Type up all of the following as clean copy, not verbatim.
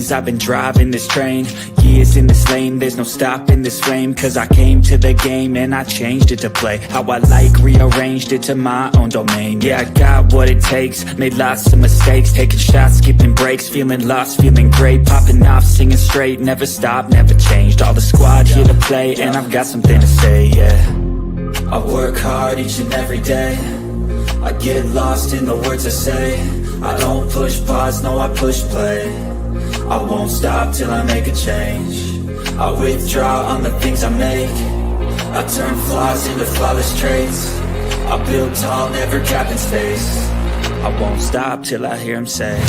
lanes. I've been driving this train, years in this lane. There's no stopping this flame, cause I came to the game and I changed it to play how I like, rearranged it to my own domain. Yeah, I got what it takes, made lots of mistakes, taking shots, skipping breaks, feeling lost, feeling great, popping off, singing straight, never stopped, never changed. All the squad here to play, and I've got something to say, yeah. I work hard each and every day, I get lost in the words I say. I don't push pause, no, I push play. I won't stop till I make a change. I withdraw on the things I make. I turn flaws into flawless traits. I build tall, never capping space. I won't stop till I hear him say,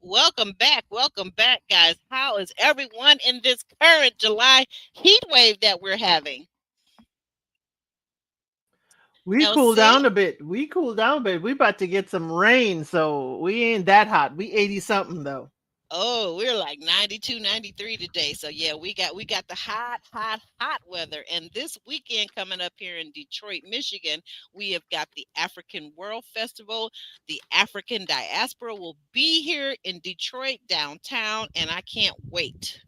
Welcome back, guys. How is everyone in this current July heat wave that we're having? We cooled down a bit. We about to get some rain, so we ain't that hot. We 80 something though. Oh, we're like 92, 93 today. So yeah, we got the hot weather. And this weekend coming up here in Detroit, Michigan, we have got the African World Festival. The African diaspora will be here in Detroit downtown, and I can't wait.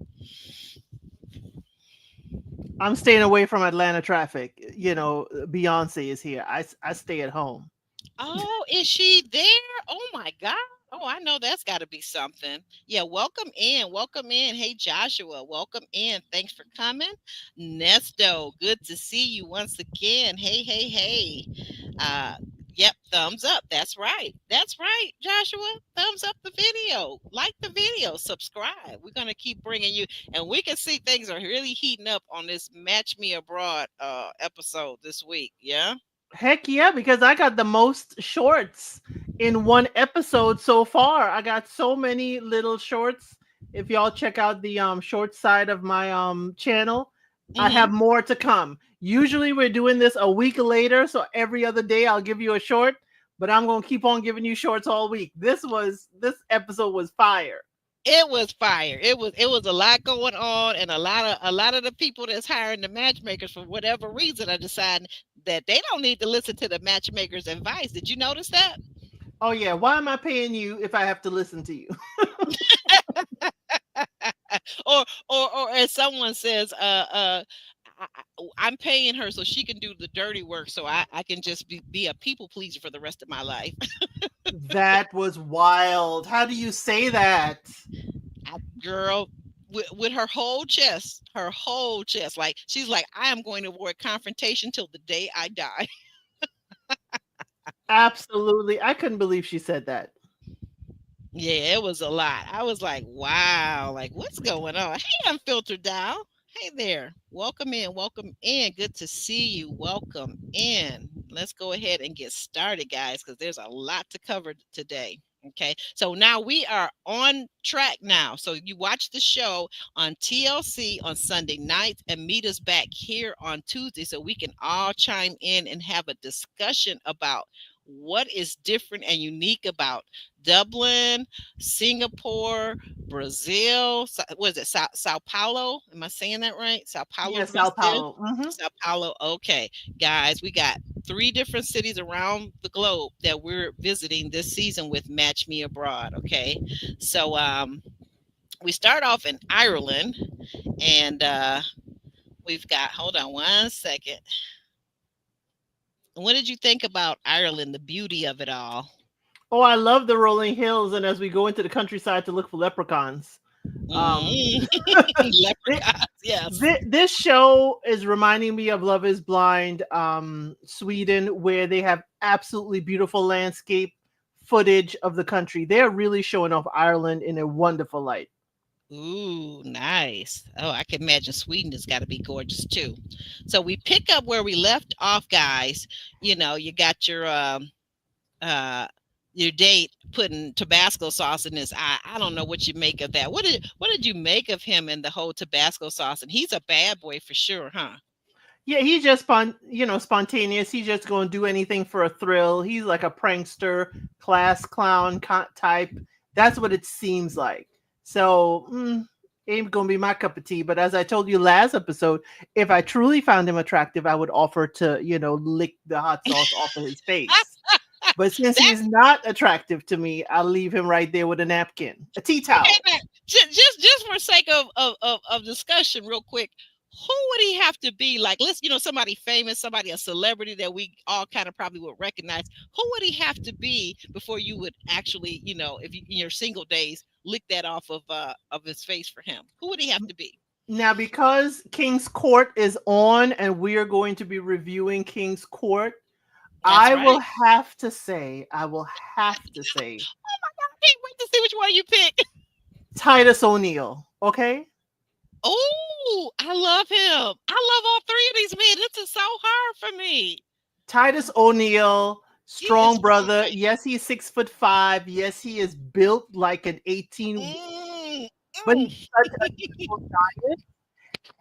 I'm staying away from Atlanta traffic. You know, Beyonce is here. I stay at home. Oh, is she there? Oh my God. Oh, I know that's got to be something. Yeah, welcome in. Hey, Joshua, welcome in. Thanks for coming. Nesto, good to see you once again. Hey. Yep, thumbs up. That's right, Joshua. Thumbs up the video. Like the video. Subscribe. We're going to keep bringing you. And we can see things are really heating up on this Match Me Abroad episode this week. Yeah? Heck yeah, because I got the most shorts in one episode so far. I got so many little shorts. If y'all check out the short side of my channel, I have more to come. Usually we're doing this a week later, so every other day I'll give you a short, but I'm going to keep on giving you shorts all week. This episode was fire. It was fire. It was a lot going on, and a lot of the people that's hiring the matchmakers, for whatever reason, are deciding that they don't need to listen to the matchmaker's advice. Did you notice that? Oh yeah. Why am I paying you if I have to listen to you? or as someone says, I'm paying her so she can do the dirty work, so I can just be a people pleaser for the rest of my life. That was wild. How do you say that? Girl, with her whole chest, like she's like, I am going to avoid confrontation till the day I die. Absolutely. I couldn't believe she said that. Yeah, it was a lot. I was like, wow, like what's going on? Hey, Unfiltered Down. Hey there. Welcome in. Good to see you. Welcome in. Let's go ahead and get started, guys, because there's a lot to cover today. Okay, so now we are on track now. So you watch the show on TLC on Sunday nights and meet us back here on Tuesday so we can all chime in and have a discussion about what is different and unique about Dublin, Singapore, Brazil. What is it? Sao Paulo? Am I saying that right? Sao Paulo. Yes, Sao Paulo. Sao Paulo. Okay, guys, we got 3 different cities around the globe that we're visiting this season with Match Me Abroad. Okay, so we start off in Ireland, and we've got. Hold on one second. What did you think about Ireland, the beauty of it all? Oh, I love the rolling hills, and as we go into the countryside to look for leprechauns. Leprechauns, yes. This show is reminding me of Love is Blind, Sweden, where they have absolutely beautiful landscape footage of the country. They're really showing off Ireland in a wonderful light. Ooh, nice. Oh, I can imagine Sweden has got to be gorgeous too. So we pick up where we left off, guys. You know, you got your date putting Tabasco sauce in his eye. I don't know what you make of that. What did you make of him and the whole Tabasco sauce? And he's a bad boy for sure, huh? Yeah, he's just spontaneous. He's just going to do anything for a thrill. He's like a prankster, class clown type. That's what it seems like. So, ain't going to be my cup of tea. But as I told you last episode, if I truly found him attractive, I would offer to, lick the hot sauce off of his face. But since he That is not attractive to me, I'll leave him right there with a napkin, a tea okay, towel. now, just for sake of discussion, real quick, who would he have to be? Like, let's somebody famous, somebody a celebrity that we all kind of probably would recognize. Who would he have to be before you would actually, if you in your single days lick that off of his face for him? Who would he have to be? Now, because King's Court is on and we are going to be reviewing King's Court, That's right. I will have to say I can't wait to see which one you pick. Titus O'Neil. Okay, Oh, I love him. I love all three of these men. This is so hard for me. Titus O'Neil, He is strong brother. fine. Yes, he's 6'5". Yes, he is built like an 18, Mm, but he's mm. such a gentle giant,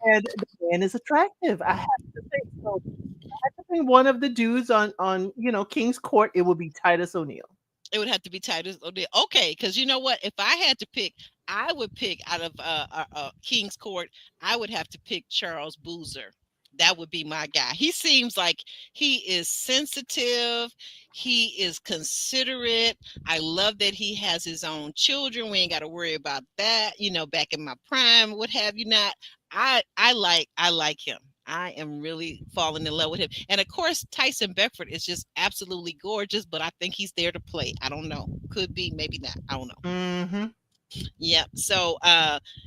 and the man is attractive. I have to say so. I think one of the dudes on King's Court, it would be Titus O'Neil. It would have to be Titus O'Neil. Okay, because you know what? If I had to pick, I would pick out of King's Court. I would have to pick Charles Boozer. That would be my guy. He seems like he is sensitive. He is considerate. I love that he has his own children. We ain't got to worry about that. Back in my prime, what have you not? I like him. I am really falling in love with him. And of course, Tyson Beckford is just absolutely gorgeous, but I think he's there to play. I don't know. Could be, maybe not. I don't know. Mm-hmm. Yeah. So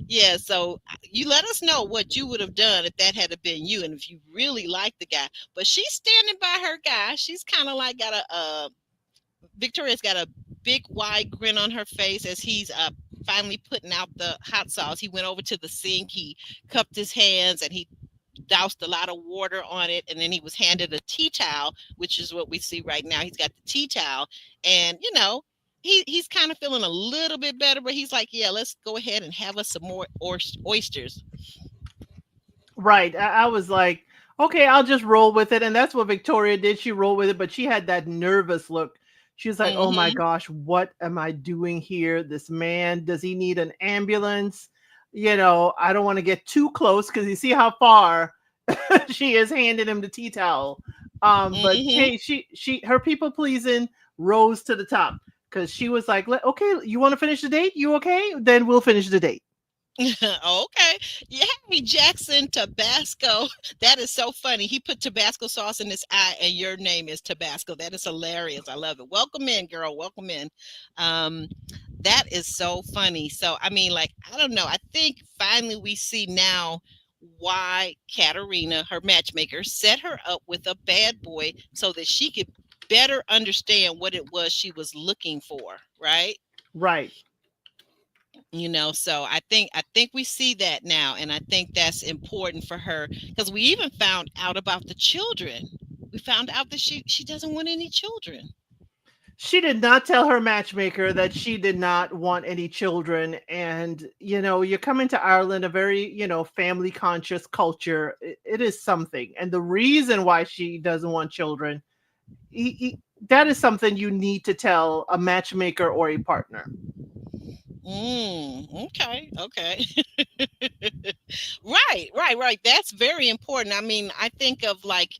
yeah, so you let us know what you would have done if that had been you and if you really like the guy. But she's standing by her guy. She's kind of like got Victoria's got a big wide grin on her face as he's finally putting out the hot sauce. He went over to the sink, he cupped his hands and he doused a lot of water on it, and then he was handed a tea towel, which is what we see right now. He's got the tea towel, and he's kind of feeling a little bit better, but he's like, yeah, let's go ahead and have us some more oysters. Right. I was like, okay, I'll just roll with it. And that's what Victoria did. She rolled with it, but she had that nervous look. She was like, oh my Hmm. gosh, what am I doing here? This man, does he need an ambulance? I don't want to get too close because you see how far she is handing him the tea towel. But Hmm. hey, her people pleasing rose to the top because she was like, okay, you want to finish the date? You okay? Then we'll finish the date. Okay. Yeah, hey, Jackson Tabasco. That is so funny. He put Tabasco sauce in his eye, and your name is Tabasco. That is hilarious. I love it. Welcome in, girl. Welcome in. Um, that is so funny. So, I mean, like, I don't know. I think finally we see now why Katerina, her matchmaker, set her up with a bad boy so that she could better understand what it was she was looking for, right? Right. So I think we see that now, and I think that's important for her because we even found out about the children. We found out that she doesn't want any children. She did not tell her matchmaker that she did not want any children. And, you're coming to Ireland, a very, family conscious culture. It is something. And the reason why she doesn't want children, that is something you need to tell a matchmaker or a partner. Okay, okay. Right. That's very important. I mean, I think of like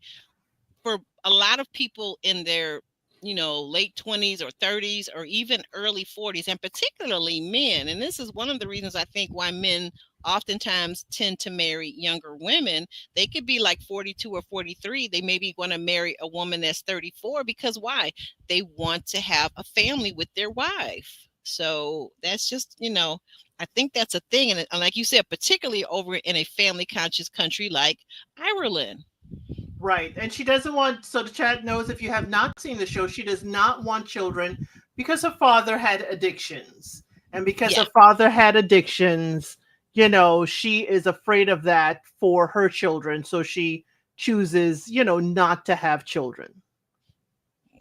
for a lot of people in their late 20s or 30s or even early 40s, and particularly men, and this is one of the reasons I think why men oftentimes tend to marry younger women. They could be like 42 or 43. They maybe want to marry a woman that's 34 because why? They want to have a family with their wife. So that's just I think that's a thing, and like you said, particularly over in a family conscious country like Ireland. Right. And she doesn't want, so the chat knows if you have not seen the show, she does not want children because her father had addictions. And because Yeah. her father had addictions, she is afraid of that for her children. So she chooses, not to have children.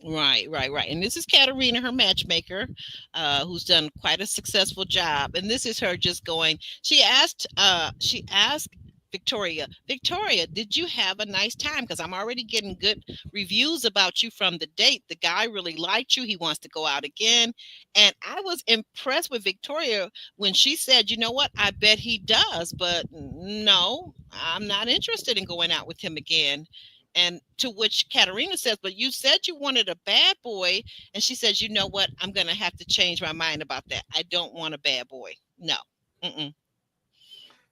Right. And this is Katerina, her matchmaker, who's done quite a successful job. And this is her just going. She asked Victoria, did you have a nice time? Because I'm already getting good reviews about you from the date. The guy really liked you. He wants to go out again. And I was impressed with Victoria when she said, you know what? I bet he does, but no, I'm not interested in going out with him again. And to which Katarina says, but you said you wanted a bad boy. And she says, you know what? I'm going to have to change my mind about that. I don't want a bad boy. No. Mm-mm.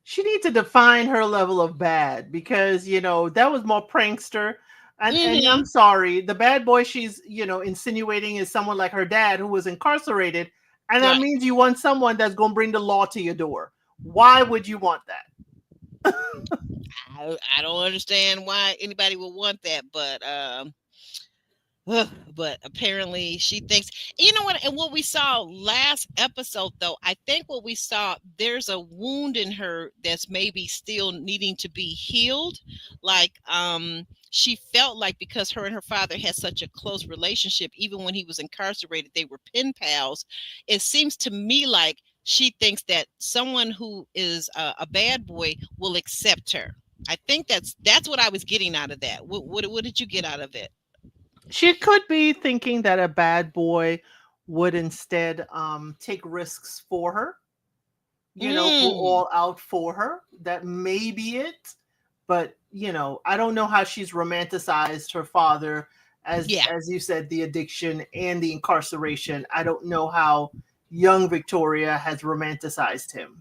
She needs to define her level of bad because that was more prankster. And Mm-hmm. I'm sorry, the bad boy she's insinuating is someone like her dad who was incarcerated, and that Right. means you want someone that's going to bring the law to your door. Why would you want that? I don't understand why anybody would want that, but apparently she thinks, you know what, and what we saw last episode, though, I think what we saw, there's a wound in her that's maybe still needing to be healed. Like, she felt like because her and her father had such a close relationship, even when he was incarcerated, they were pen pals. It seems to me like she thinks that someone who is a bad boy will accept her. I think that's what I was getting out of that. What did you get out of it? She could be thinking that a bad boy would instead take risks for her, go Mm. all out for her. That may be it. But, I don't know how she's romanticized her father, Yeah. as you said, the addiction and the incarceration. I don't know how young Victoria has romanticized him.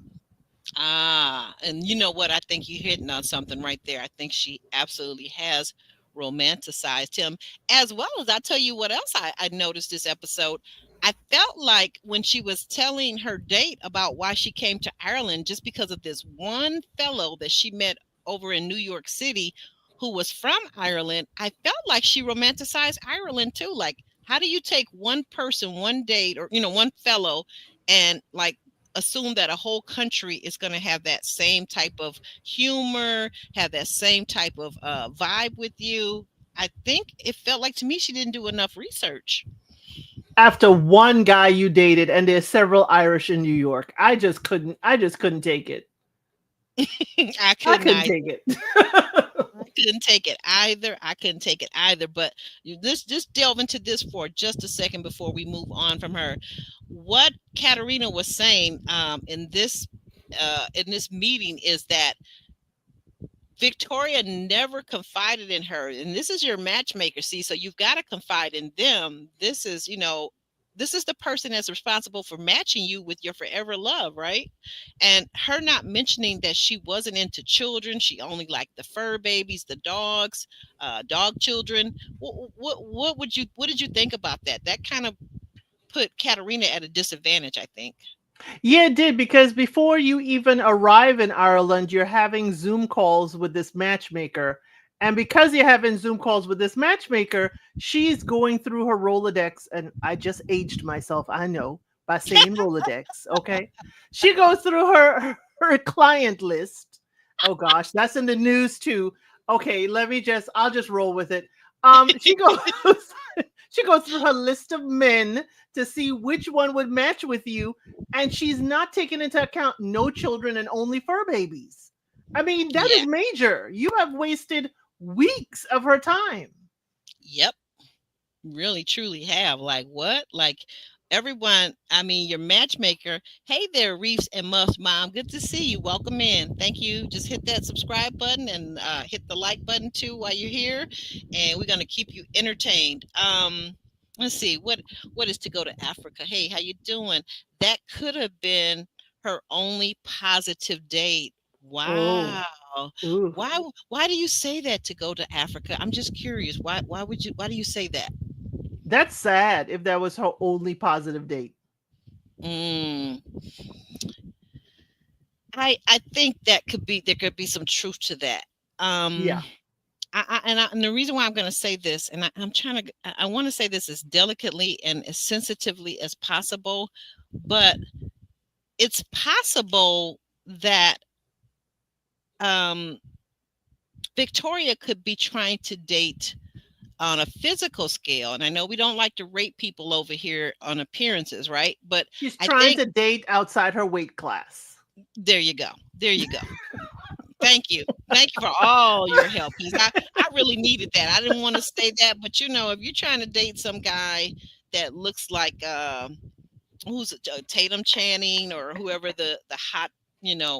Ah, and you know what? I think you're hitting on something right there. I think she absolutely has romanticized him, as well as I tell you what else I noticed this episode. I felt like when she was telling her date about why she came to Ireland, just because of this one fellow that she met over in New York City who was from Ireland, I felt like she romanticized Ireland too. Like, how do you take one person, one date, or, one fellow, and like assume that a whole country is going to have that same type of humor, have that same type of vibe with you? I think it felt like to me she didn't do enough research. After one guy you dated, and there's several Irish in New York, I just couldn't take it. I I couldn't couldn't either. take it. I couldn't take it either. I couldn't take it either. But just delve into this for just a second before we move on from her. What Katerina was saying in this meeting is that Victoria never confided in her. And this is your matchmaker. See, so you've got to confide in them. This is the person that's responsible for matching you with your forever love, right? And her not mentioning that she wasn't into children, she only liked the fur babies, the dogs, dog children. What did you think about that? That kind of put Katerina at a disadvantage, I think. Yeah, it did, because before you even arrive in Ireland, you're having Zoom calls with this matchmaker. And because you're having Zoom calls with this matchmaker, she's going through her Rolodex. And I just aged myself, I know, by saying Rolodex. Okay. She goes through her client list. Oh gosh, that's in the news too. Okay, I'll just roll with it. She goes she goes through her list of men to see which one would match with you, and she's not taking into account no children and only fur babies. I mean, that is Yeah. major. You have wasted weeks of her time. Yep. Really truly have. Like, what? Like, everyone, I mean, your matchmaker. Hey there, Reefs and Muffs mom, good to see you. Welcome in. Thank you. Just hit that subscribe button and hit the like button too while you're here, and we're going to keep you entertained. Let's see, what is to go to Africa. Hey, how you doing? That could have been her only positive date. Oh, Wow. ooh. Why do you say that, to go to Africa? I'm just curious. Why do you say that? That's sad if that was her only positive date. Mm, I think that there could be some truth to that. Um, Yeah. and the reason why I'm going to say this, and I'm trying to, I want to say this as delicately and as sensitively as possible, but it's possible that um, Victoria could be trying to date on a physical scale. And I know we don't like to rate people over here on appearances, right? But She's I trying think to date outside her weight class. there you go. There you go. Thank you. Thank you for all your help, Peace. I really needed that. I didn't want to say that, but if you're trying to date some guy that looks like who's it, Tatum Channing or whoever the hot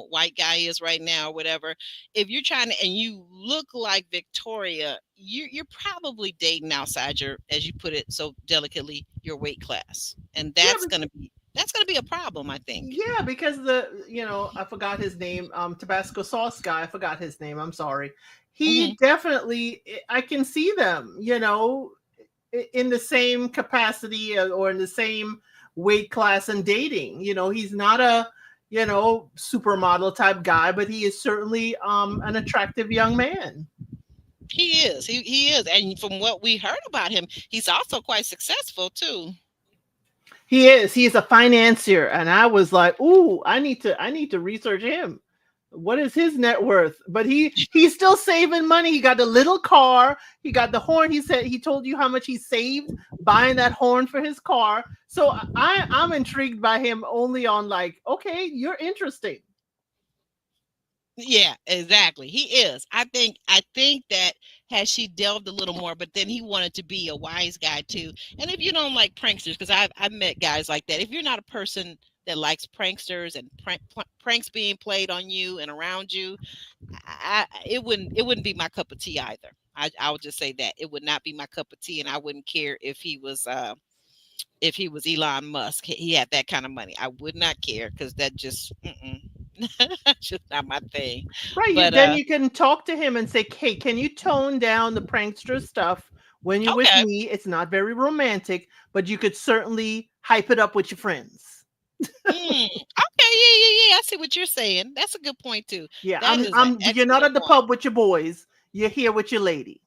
white guy is right now or whatever, if you're trying to and you look like Victoria, you're probably dating outside your, as you put it so delicately, your weight class. And Yeah, that's gonna be a problem, I think. yeah, because I forgot his name, Tabasco sauce guy. I forgot his name. I'm sorry. He Hmm. definitely, I can see them, in the same capacity, or in the same weight class and dating. He's not a, supermodel type guy, but he is certainly an attractive young man. He is. He is. And from what we heard about him, he's also quite successful too. He is. He is a financier, and I was like, "Ooh, I need to research him. What is his net worth?" But he's still saving money. He got the little car. He got the horn. He said he told you how much he saved buying that horn for his car. So I'm intrigued by him only on, like, okay, you're interesting. Yeah, exactly. He is. I think that had she delved a little more, but then he wanted to be a wise guy too. And if you don't like pranksters, because I've met guys like that. If you're not a person that likes pranksters and pranks being played on you and around you, it wouldn't be my cup of tea either. I would just say that it would not be my cup of tea, and I wouldn't care if he was Elon Musk. He had that kind of money. I would not care because that just that's just not my thing. Right. But Then you can talk to him and say, "Hey, can you tone down the prankster stuff when you're with okay. me? It's not very romantic, but you could certainly hype it up with your friends." Okay, yeah, yeah, yeah. I see what you're saying. That's a good point too. Yeah, That is an you're not excellent at the point. pub with your boys. You're here with your lady.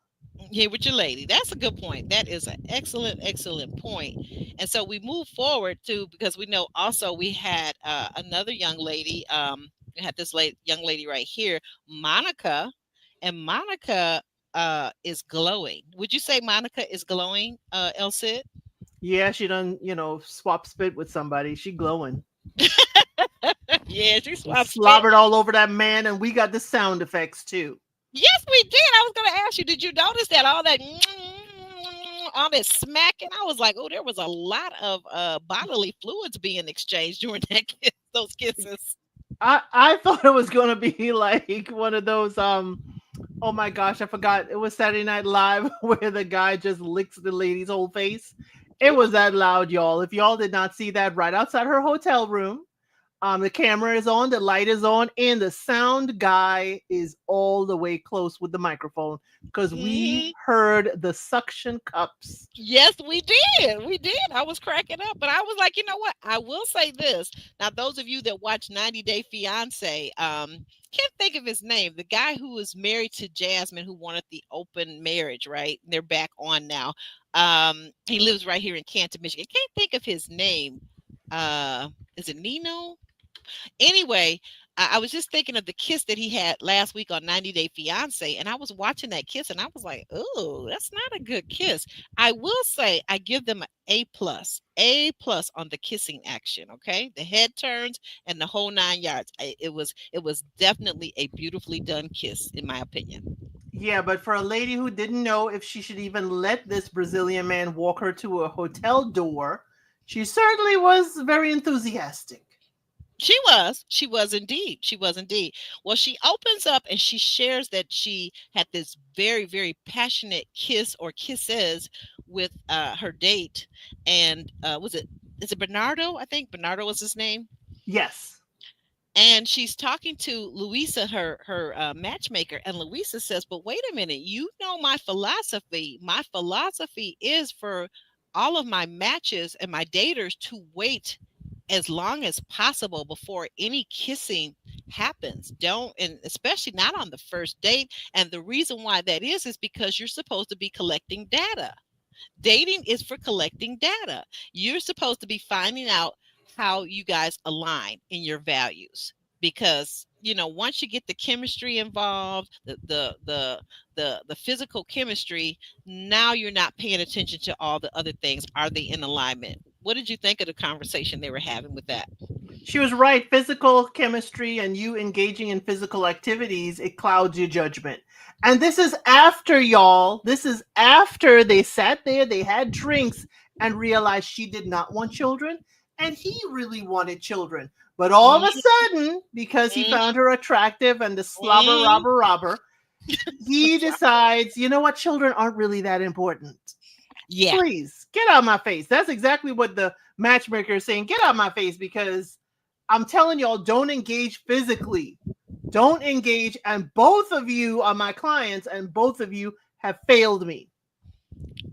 Here with your lady. That's a good point. That is an excellent, excellent point. And so we move forward to, because we know also we had another young lady. We had this young lady right here, Monica, and Monica is glowing. Would you say Monica is glowing, El Cid? Yeah, she done, swap spit with somebody. She glowing. Yeah, she And swapped spit. slobbered all over that man, and we got the sound effects too. Yes, we did. I was going to ask you, did you notice that all that smacking? I was like, oh, there was a lot of bodily fluids being exchanged during those kisses. I thought it was gonna be like one of those oh my gosh, I forgot, it was Saturday Night Live where the guy just licks the lady's whole face. It was that loud, y'all. If y'all did not see that, right outside her hotel room, the camera is on, the light is on, and the sound guy is all the way close with the microphone because we Mhm. heard the suction cups. Yes, we did. We did. I was cracking up, but I was like, you know what? I will say this. Now, those of you that watch 90 Day Fiance, can't think of his name. The guy who was married to Jasmine, who wanted the open marriage, right? They're back on now. He lives right here in Canton, Michigan. Can't think of his name. Is it Nino? Anyway, I was just thinking of the kiss that he had last week on 90 Day Fiance, and I was watching that kiss, and I was like, "Oh, that's not a good kiss." I will say I give them an A plus on the kissing action. Okay, the head turns and the whole 9 yards. It was definitely a beautifully done kiss, in my opinion. Yeah, but for a lady who didn't know if she should even let this Brazilian man walk her to a hotel door, she certainly was very enthusiastic. She was indeed. She was indeed. Well, she opens up and she shares that she had this very, very passionate kiss or kisses with her date. And is it Bernardo? I think Bernardo was his name. Yes. And she's talking to Louisa, her matchmaker, and Louisa says, "But wait a minute, you know my philosophy. My philosophy is for all of my matches and my daters to wait as long as possible before any kissing happens. Don't, and especially not on the first date. And the reason why that is because you're supposed to be collecting data. Dating is for collecting data. You're supposed to be finding out how you guys align in your values, because once you get the chemistry involved, the physical chemistry, now you're not paying attention to all the other things. Are they in alignment? What did you think of the conversation they were having with that? She was right. Physical chemistry and you engaging in physical activities, it clouds your judgment. And this is after, y'all. This is after they sat there, they had drinks, and realized she did not want children, and he really wanted children. But all of a Mhm, sudden, because he mhm, found her attractive and the slobber mhm. robber, he decides, you know what, children aren't really that important. Yeah, Please get out of my face. That's exactly what the matchmaker is saying. Get out of my face because I'm telling y'all, don't engage physically. Don't engage. And both of you are my clients, and both of you have failed me.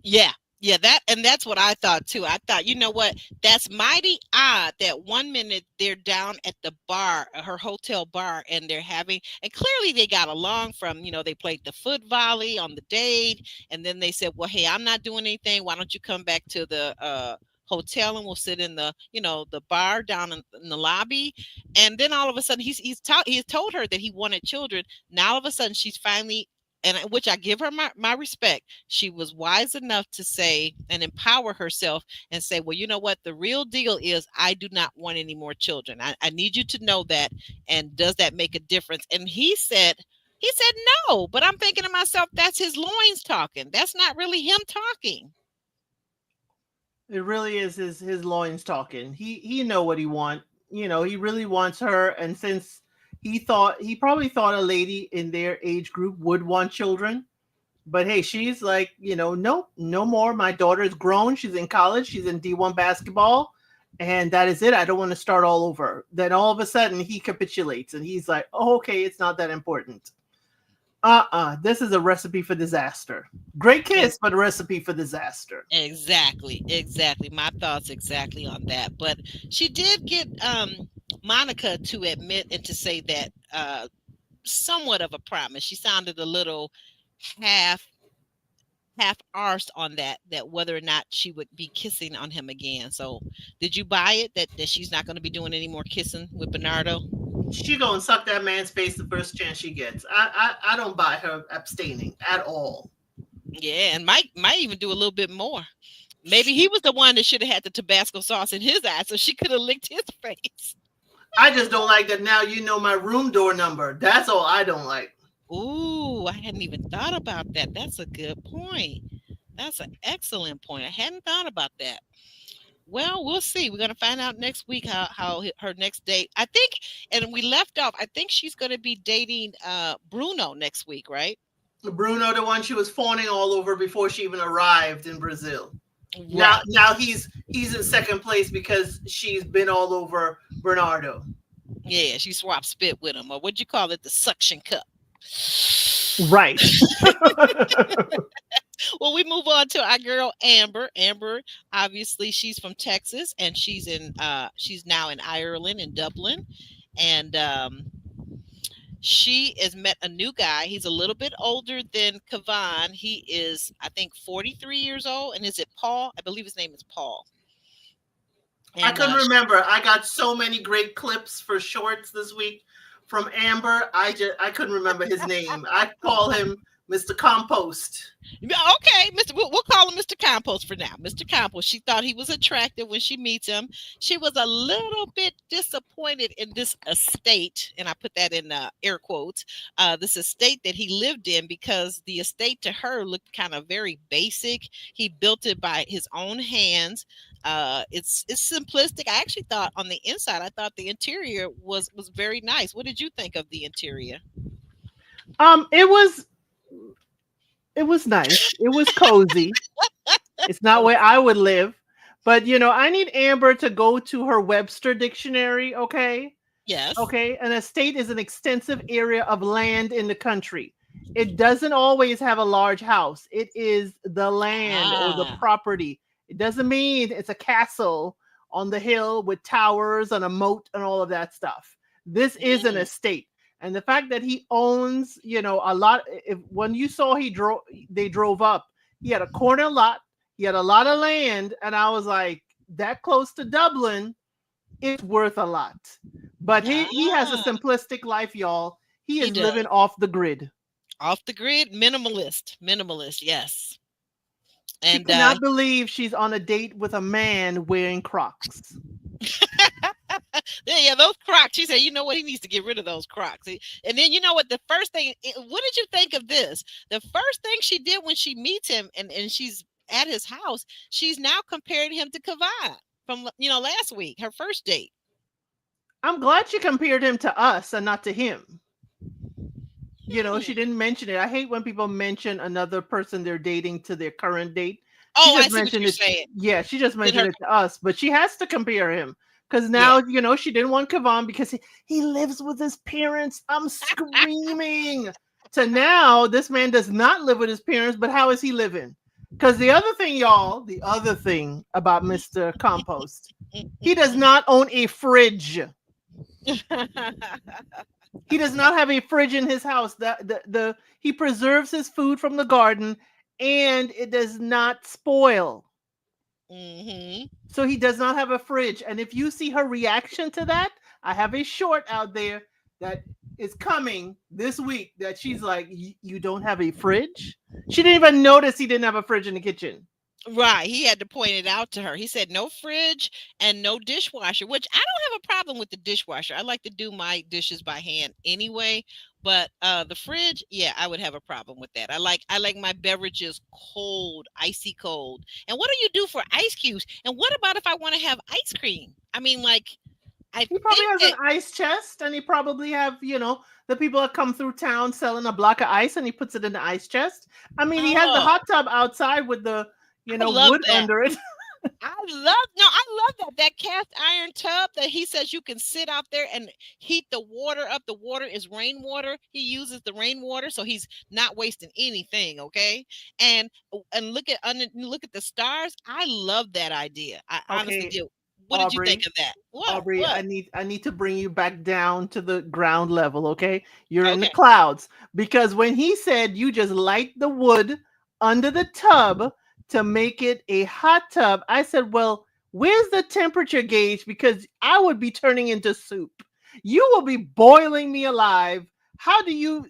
yeah, yeah. That's what I thought too. I thought, you know what? That's mighty odd that one minute they're down at the bar, her hotel bar, and they're having, and clearly they got along from, they played the foot volley on the date, and then they said, well, hey, I'm not doing anything. Why don't you come back to the hotel and we'll sit in the, the bar down in the lobby. And then all of a sudden he's told her that he wanted children. Now all of a sudden she's finally, and which I give her my respect, she was wise enough to say and empower herself and say, well, you know what? The real deal is I do not want any more children. I need you to know that. And does that make a difference? And he said no. But I'm thinking to myself, that's his loins talking. That's not really him talking. It really is his loins talking. He know what he want. He really wants her. And since he probably thought a lady in their age group would want children, but hey, she's like, nope, no more. My daughter is grown. She's in college. She's in D1 basketball. And that is it. I don't want to start all over. Then all of a sudden he capitulates and he's like, oh, okay, it's not that important. This is a recipe for disaster. Great kiss, but a recipe for disaster. Exactly, exactly. My thoughts exactly on that. But she did get Monica to admit and to say that somewhat of a promise. She sounded a little half arsed on that whether or not she would be kissing on him again. So did you buy it that she's not going to be doing any more kissing with Bernardo? She gonna suck that man's face the first chance she gets. I don't buy her abstaining at all. Yeah, and might even do a little bit more. Maybe he was the one that should have had the Tabasco sauce in his eye, so she could have licked his face. I just don't like that now you know my room door number. That's all I don't like. Ooh, I hadn't even thought about that. That's a good point. That's an excellent point. I hadn't thought about that. Well, we'll see. We're going to find out next week how her next date. I think, and we left off, I think she's going to be dating Bruno next week, right? Bruno, the one she was fawning all over before she even arrived in Brazil. Now, Right. now he's in second place because she's been all over Bernardo. Yeah, she swapped spit with him, or what'd you call it? The suction cup. Right. Well, we move on to our girl Amber. Amber, obviously, she's from Texas, and she's now in Ireland, in Dublin, and she has met a new guy. He's a little bit older than Kavan. He is, I think, 43 years old. And is it Paul? I believe his name is Paul. I And couldn't remember. I got so many great clips for shorts this week from Amber. I couldn't remember his name. I call him Mr. Compost. okay, we'll call him Mr. Compost for now. Mr. Compost. She thought he was attractive when she meets him. She was a little bit disappointed in this estate, and I put that in air quotes. This estate that he lived in, because the estate to her looked kind of very basic. He built it by his own hands. It's simplistic. I actually thought on the inside, I thought the interior was very nice. What did you think of the interior? Um, it was it was nice. It was cozy. It's not where I would live, but I need Amber to go to her Webster dictionary. Okay, Yes. okay. An estate is an extensive area of land in the country. It doesn't always have a large house. It is the land or the Ah. property. It doesn't mean it's a castle on the hill with towers and a moat and all of that stuff. This is an Mm. estate. And the fact that he owns, a lot. If when you saw they drove up, he had a corner lot, he had a lot of land, and I was like, that close to Dublin, it's worth a lot. But he has a Ah. simplistic life, y'all. He He is does. living off the grid. Off the grid, minimalist, yes. She And cannot believe she's on a date with a man wearing Crocs. yeah, those Crocs. She said, you know what? He needs to get rid of those Crocs. And then you know what? The first thing, what did you think of this? The first thing she did when she meets him and she's at his house, she's now comparing him to Kavan from last week, her first date. I'm glad she compared him to us and not to him. She Hmm. didn't mention it. I hate when people mention another person they're dating to their current date. She Oh, just I see what mentioned you're it. saying. Yeah, she just Then mentioned her, it to us, but she has to compare him because yeah. now, she didn't want Kavan because he lives with his parents. I'm screaming. To now, this man does not live with his parents, but how is he living? Because the other thing, y'all, the other thing about Mr. Compost, he does not own a fridge. He does not have a fridge in his house. The he preserves his food from the garden and it does not spoil. Hmm. So he does not have a fridge. And if you see her reaction to that, I have a short out there that is coming this week that she's like, You don't have a fridge? She didn't even notice he didn't have a fridge in the kitchen. Right. He had to point it out to her. He said no fridge and no dishwasher, which I don't have a problem with the dishwasher. I like to do my dishes by hand anyway. But the fridge, yeah, I would have a problem with that. I like my beverages cold, icy cold. And what do you do for ice cubes? And what about if I want to have ice cream? I mean, like I He probably think has an that ice chest and he probably have, the people that come through town selling a block of ice and he puts it in the ice chest. I mean, he has the oh, hot tub outside with the, I love wood that. under it. I love that cast iron tub that he says you can sit out there and heat the water up. The water is rainwater. He uses the rainwater, so he's not wasting anything. Okay, and look at the stars. I love that idea. I honestly Okay, do. What did you think Aubrey. of that? What? Aubrey, What? I need to bring you back down to the ground level, okay? You're in the Okay. clouds because when he said you just light the wood under the tub to make it a hot tub, I said, "Well, where's the temperature gauge because I would be turning into soup. You will be boiling me alive. How do you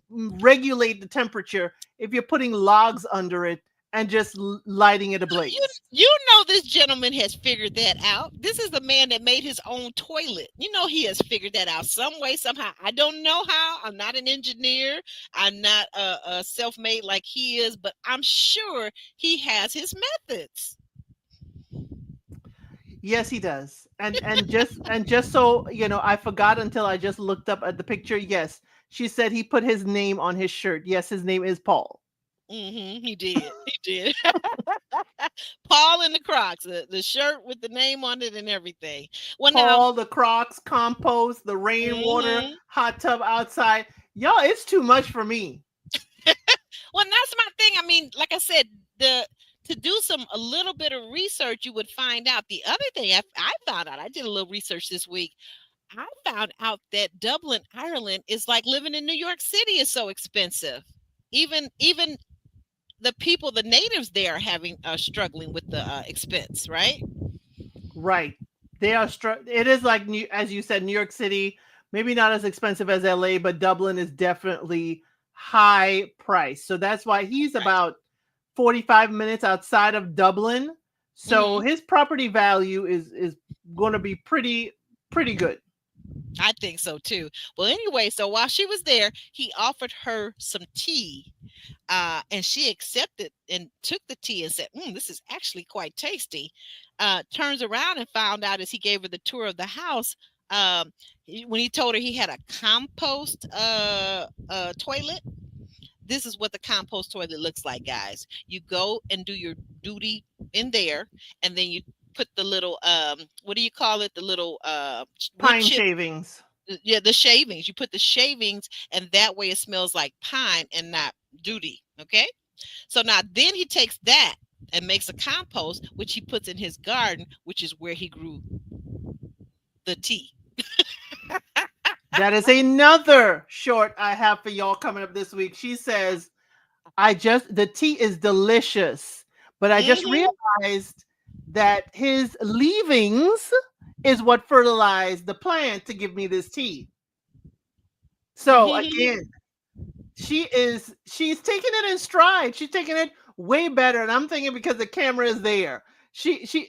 regulate the temperature if you're putting logs under it and just lighting it You ablaze?" you know this gentleman has figured that out. This is the man that made his own toilet. You know he has figured that out some way somehow. I don't know how. I'm not an engineer. I'm not a self-made like he is, but I'm sure he has his methods. Yes, he does. And just so I forgot until I just looked up at the picture. Yes, she said he put his name on his shirt. Yes, his name is Paul. He did. He did. Paul and the Crocs, the shirt with the name on it and everything. Well, now, Paul, the Crocs, compost, the rainwater, hmm hot tub outside. Y'all, it's too much for me. well, that's my thing. I mean, like I said, the to do a little bit of research, you would find out. The other thing I found out, I did a little research this week. I found out that Dublin, Ireland, is like living in New York City is so expensive. Even the people, the natives there, are having struggling with the expense, right? Right. They are it is like as you said, New York City, maybe not as expensive as LA, but Dublin is definitely high price. So that's why he's Right. about 45 minutes outside of Dublin. So Hmm. his property value is going to be pretty good. I think so too. Well, anyway, so while she was there, he offered her some tea, and she accepted and took the tea and said, "This is actually quite tasty." Turns around and found out as he gave her the tour of the house. When he told her he had a compost toilet, this is what the compost toilet looks like, guys. You go and do your duty in there, and then you put the little what do you call it? The little wood Pine chip. shavings. Yeah, the shavings. You put the shavings, and that way it smells like pine and not duty. Okay. So now then he takes that and makes a compost, which he puts in his garden, which is where he grew the tea. That is another short I have for y'all coming up this week. She says, the tea is delicious, but I just Hmm. realized that his leavings is what fertilized the plant to give me this tea. So again, she's taking it in stride. She's taking it way better. And I'm thinking because the camera is there,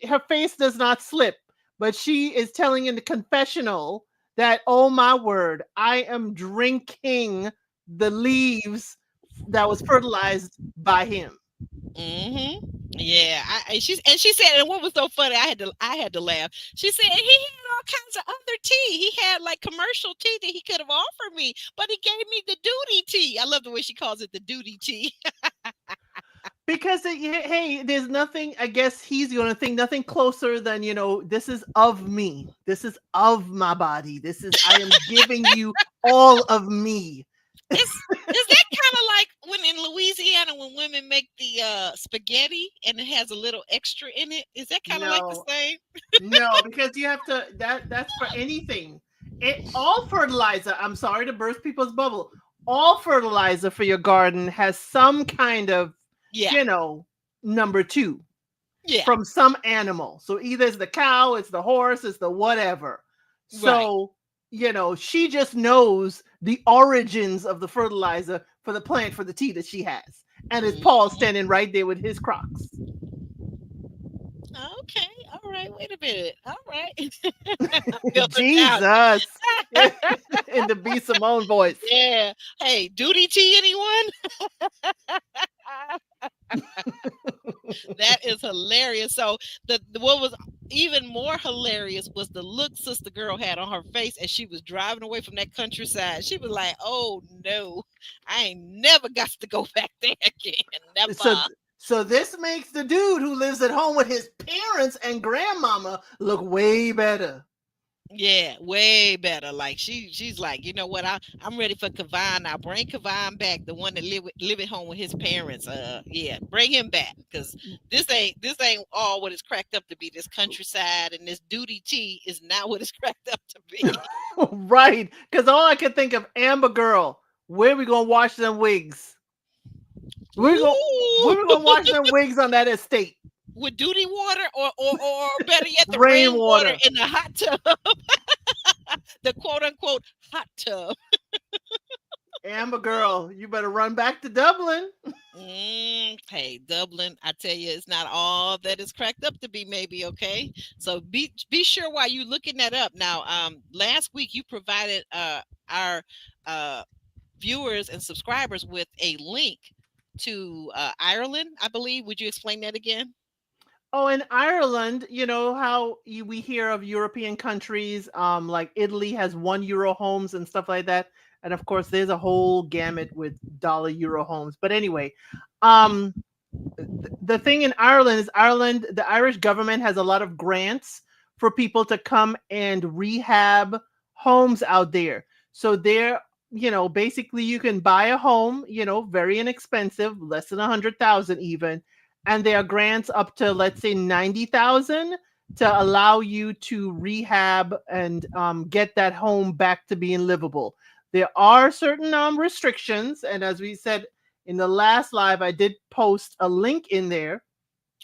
her face does not slip, but she is telling in the confessional that, oh my word, I am drinking the leaves that was fertilized by him. Yeah, she's and she said, and what was so funny, I had to laugh. She said he had all kinds of other tea. He had like commercial tea that he could have offered me, but he gave me the duty tea. I love the way she calls it the duty tea. Because hey, there's nothing. I guess he's going to think nothing closer than this is of me. This is of my body. This is I am giving you all of me. Is that kind of like when in Louisiana when women make the spaghetti and it has a little extra in it? Is that kind of like the No, same? no, because you have to. That's for anything. All fertilizer. I'm sorry to burst people's bubble. All fertilizer for your garden has some kind of Yeah, number two yeah, from some animal. So either it's the cow, it's the horse, it's the whatever. right. So, she just knows the origins of the fertilizer for the plant for the tea that she has. And it's Paul Mhm. standing right there with his Crocs. Okay, all right. Wait a minute. All right, filtered down. Jesus. In the B. Simone voice. Yeah. Hey, duty tea, anyone? That is hilarious. So what was even more hilarious was the look sister girl had on her face as she was driving away from that countryside. She was like, "Oh no, I ain't never got to go back there again. So Never." so this makes the dude who lives at home with his parents and grandmama look way better. Yeah, way better. Like she's like, you know what? I'm ready for Kavan now. Bring Kavan back, the one that live at home with his parents. Yeah, bring him back because this ain't all what it's cracked up to be. This countryside and this duty tea is not what it's cracked up to be. Right. Because all I can think of, Amber Girl, where we gonna wash them wigs? We're going Ooh, we're gonna wash them wigs on that estate. with duty water or better yet, the rainwater Rainwater. in the hot tub, the quote unquote hot tub. Amber Girl, you better run back to Dublin. Hey, Dublin, I tell you, it's not all that it's cracked up to be, maybe, okay? So be sure while you're looking that up. Now, last week you provided our uh viewers and subscribers with a link to Ireland, I believe. Would you explain that again? Oh, in Ireland, you know how we hear of European countries, like Italy has €1 homes and stuff like that. And of course, there's a whole gamut with dollar euro homes. But anyway, um, the thing in Ireland is the Irish government has a lot of grants for people to come and rehab homes out there. So there, basically you can buy a home, very inexpensive, less than 100,000 even, and there are grants up to, let's say, 90,000 to allow you to rehab and get that home back to being livable. There are certain restrictions, and as we said in the last live, I did post a link in there.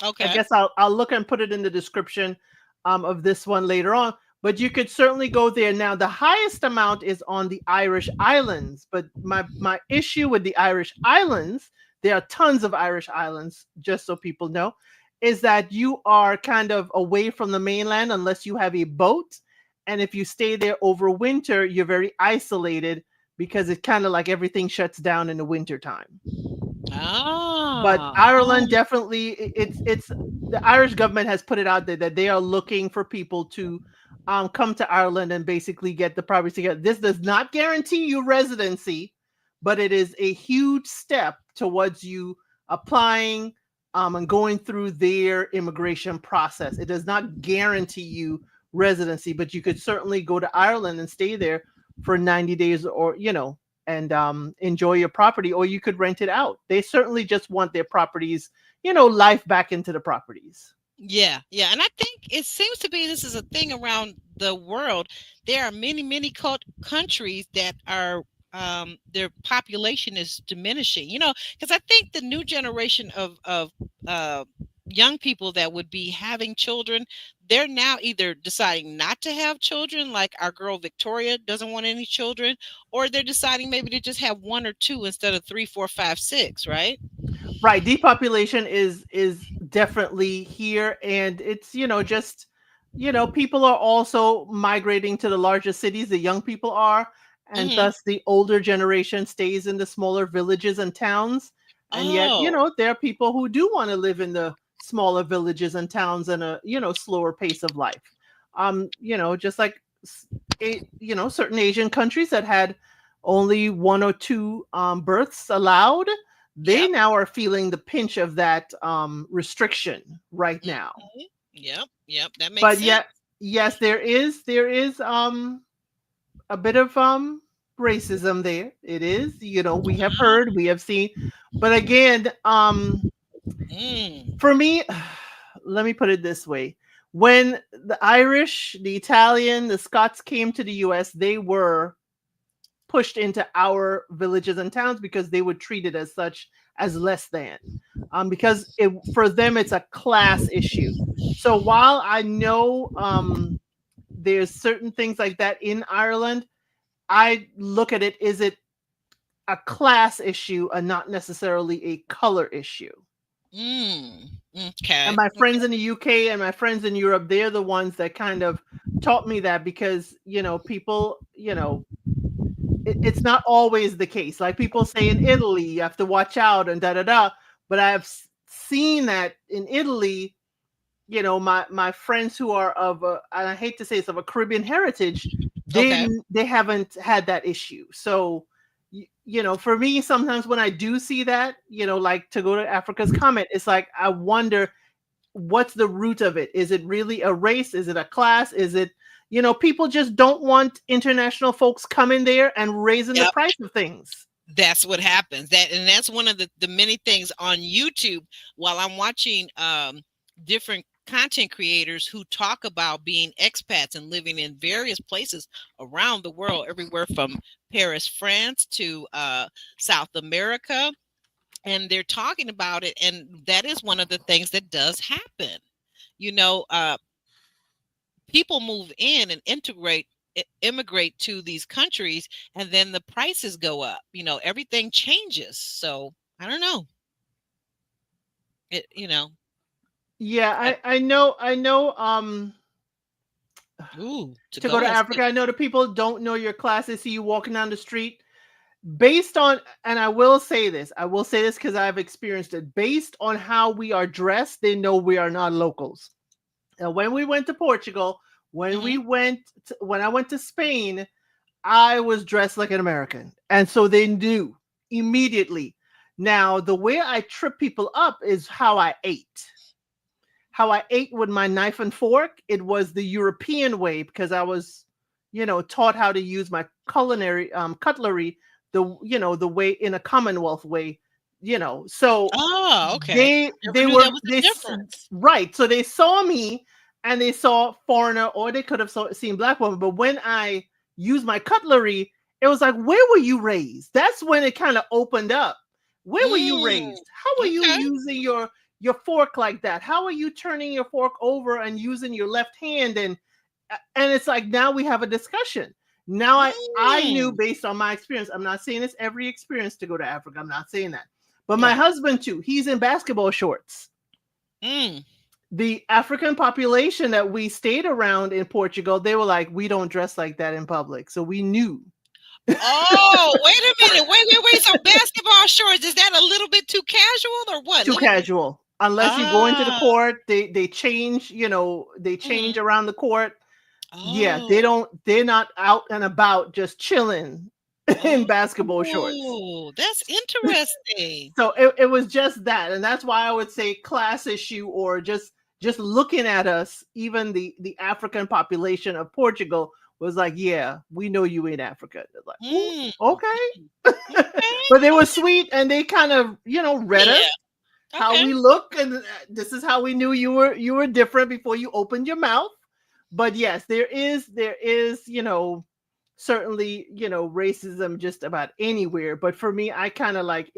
I Okay. guess I'll look and put it in the description of this one later on. But you could certainly go there. Now, the highest amount is on the Irish Islands. But my issue with the Irish Islands, there are tons of Irish islands, just so people know, is that you are kind of away from the mainland unless you have a boat. And if you stay there over winter, you're very isolated because it's kind of like everything shuts down in the winter time. But Ah, Ireland definitely, it's the Irish government has put it out there that they are looking for people to come to Ireland and basically get the properties together. This does not guarantee you residency, but it is a huge step towards you applying and going through their immigration process. It does not guarantee you residency, but you could certainly go to Ireland and stay there for 90 days or, and enjoy your property, or you could rent it out. They certainly just want their properties, life back into the properties. yeah, yeah. And I think it seems to be this is a thing around the world. There are many countries that are their population is diminishing, because I think the new generation of young people that would be having children, they're now either deciding not to have children, like our girl Victoria doesn't want any children, or they're deciding maybe to just have one or two instead of three, four, five, six, right? Right, depopulation is definitely here, and it's just people are also migrating to the larger cities. The young people are, and Hmm. thus the older generation stays in the smaller villages and towns. And yet, Oh, there are people who do want to live in the smaller villages and towns and a slower pace of life. Just like certain Asian countries that had only one or two births allowed, they Yep. now are feeling the pinch of that restriction right now. Mhm. Yep. Yep. That makes But sense. yet, yes, there is a bit of racism there. It is, we have Wow. heard, we have seen, but again, Mm. for me, let me put it this way. When the Irish, the Italian, the Scots came to the US, they were pushed into our villages and towns because they were treated as such, as less than. Because for them it's a class issue. So while I know there's certain things like that in Ireland, I look at it, is it a class issue and not necessarily a color issue? Mm. And Okay. my friends in the UK and my friends in Europe, they're the ones that kind of taught me that, because people, it's not always the case. Like people say in Italy, you have to watch out and da da da. But I've seen that in Italy, my friends who are and I hate to say it's of a Caribbean heritage, Okay. they haven't had that issue. So for me, sometimes when I do see that, like to go to Africa's comment, it's like I wonder what's the root of it. Is it really a race? Is it a class? Is it people just don't want international folks coming there and raising the Yep. price of things. That's what happens. That's one of the many things on YouTube while I'm watching different content creators who talk about being expats and living in various places around the world, everywhere from Paris, France to South America. And they're talking about it. And that is one of the things that does happen. You know, people move in and immigrate to these countries, and then the prices go up. Everything changes. So I don't know. It Yeah, I, I know ooh, to to go go to as quick. Africa, I know the people don't know your class. They see you walking down the street based on, and I will say this because I've experienced it, based on how we are dressed, they know we are not locals. And when we went to Portugal, Hmm. when I went to Spain, I was dressed like an American. And so they knew immediately. Now, the way I trip people up is how I ate. How I ate with my knife and fork, it was the European way, because I was, taught how to use my culinary cutlery the way, in a Commonwealth way, so Oh, okay. they Never they knew were that was a difference. right. So they saw me and they saw foreigner, or they could have seen black woman. But when I used my cutlery, it was like, where were you raised? That's when it kind of opened up. Where were you Mm, raised? How are you okay. using your fork like that? How are you turning your fork over and using your left hand? And it's like, now we have a discussion. Now I knew Mm, based on my experience. I'm not saying it's every experience to go to Africa. I'm not saying that. But my right. husband too, he's in basketball shorts. Mm. The African population that we stayed around in Portugal, they were like, we don't dress like that in public. So we knew. Oh, wait a minute. Wait. So basketball shorts, is that a little bit too casual or what? Too Let me. casual. Unless you go into the Ah. court, they change, they change Mhm. around the court. Yeah, Oh. they're not out and about just chilling in basketball shorts. Oh, that's interesting. So it was just that, and that's why I would say class issue, or just looking at us, even the African population of Portugal was like, yeah, we know you in Africa. They're like, "Ooh, Mm, okay." okay, But they were okay. sweet, and they kind of read us, Yeah, how okay. we look, and this is how we knew you were different before you opened your mouth. But yes, there is certainly racism just about anywhere. But for me, I kind of like,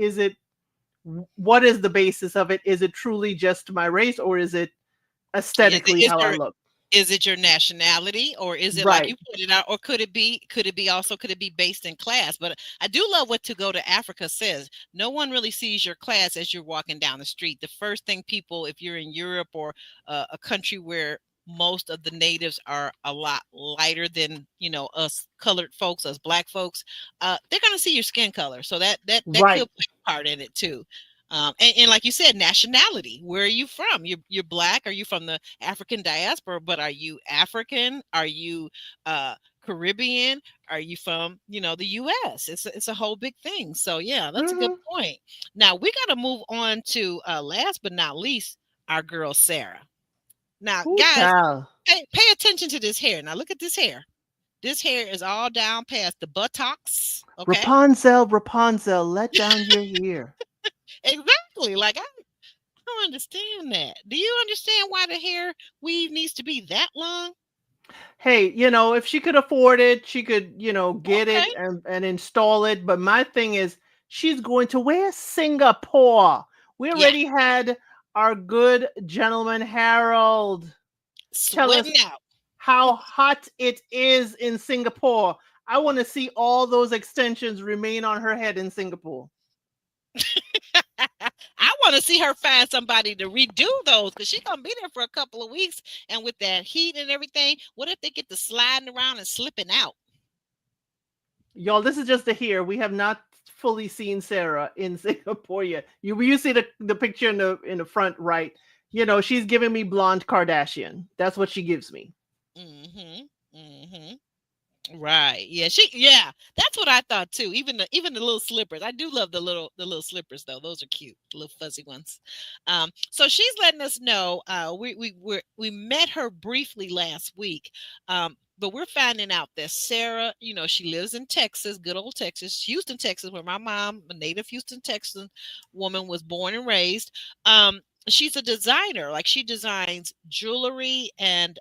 what is the basis of it? Is it truly just my race, or is it Is it aesthetically is how I your look? is it your nationality, or is it like Right. you put it out, or could it be based in class? But I do love what To Go to Africa says. No one really sees your class as you're walking down the street. The first thing people, if you're in Europe or a country where most of the natives are a lot lighter than us colored folks, us black folks, they're gonna see your skin color. So that could Right. play a part in it too. And like you said, nationality. Where are you from? You're black. Are you from the African diaspora? But are you African? Are you uh, Caribbean? Are you from the U.S.? It's a whole big thing. So yeah, that's a good Hmm. point. Now we got to move on to last but not least, our girl Sarah. Now, Ooh, guys, child. pay attention to this hair. Now look at this hair. This hair is all down past the buttocks. Okay, Rapunzel, Rapunzel, let down your hair. exactly. Like I don't understand that. Do you understand why the hair weave needs to be that long? Hey, if she could afford it, she could, get Okay. it and install it. But my thing is, she's going to where? Singapore. We Yeah. already had our good gentleman Harold tell us Sweating out. how hot it is in Singapore. I want to see all those extensions remain on her head in Singapore. I want to see her find somebody to redo those because she's gonna be there for a couple of weeks, and with that heat and everything, what if they get to sliding around and slipping out? Y'all, this is just a here. We have not fully seen Sarah in Singapore yet. You see the picture in the front right. She's giving me blonde Kardashian. That's what she gives me. Mm-hmm. Mm-hmm. Right. Yeah. That's what I thought too. Even the little slippers. I do love the little slippers though. Those are cute, the little fuzzy ones. So she's letting us know. We met her briefly last week. But we're finding out that Sarah, she lives in Texas, good old Texas, Houston, Texas, where my mom, a native Houston, Texan woman, was born and raised. She's a designer. Like she designs jewelry and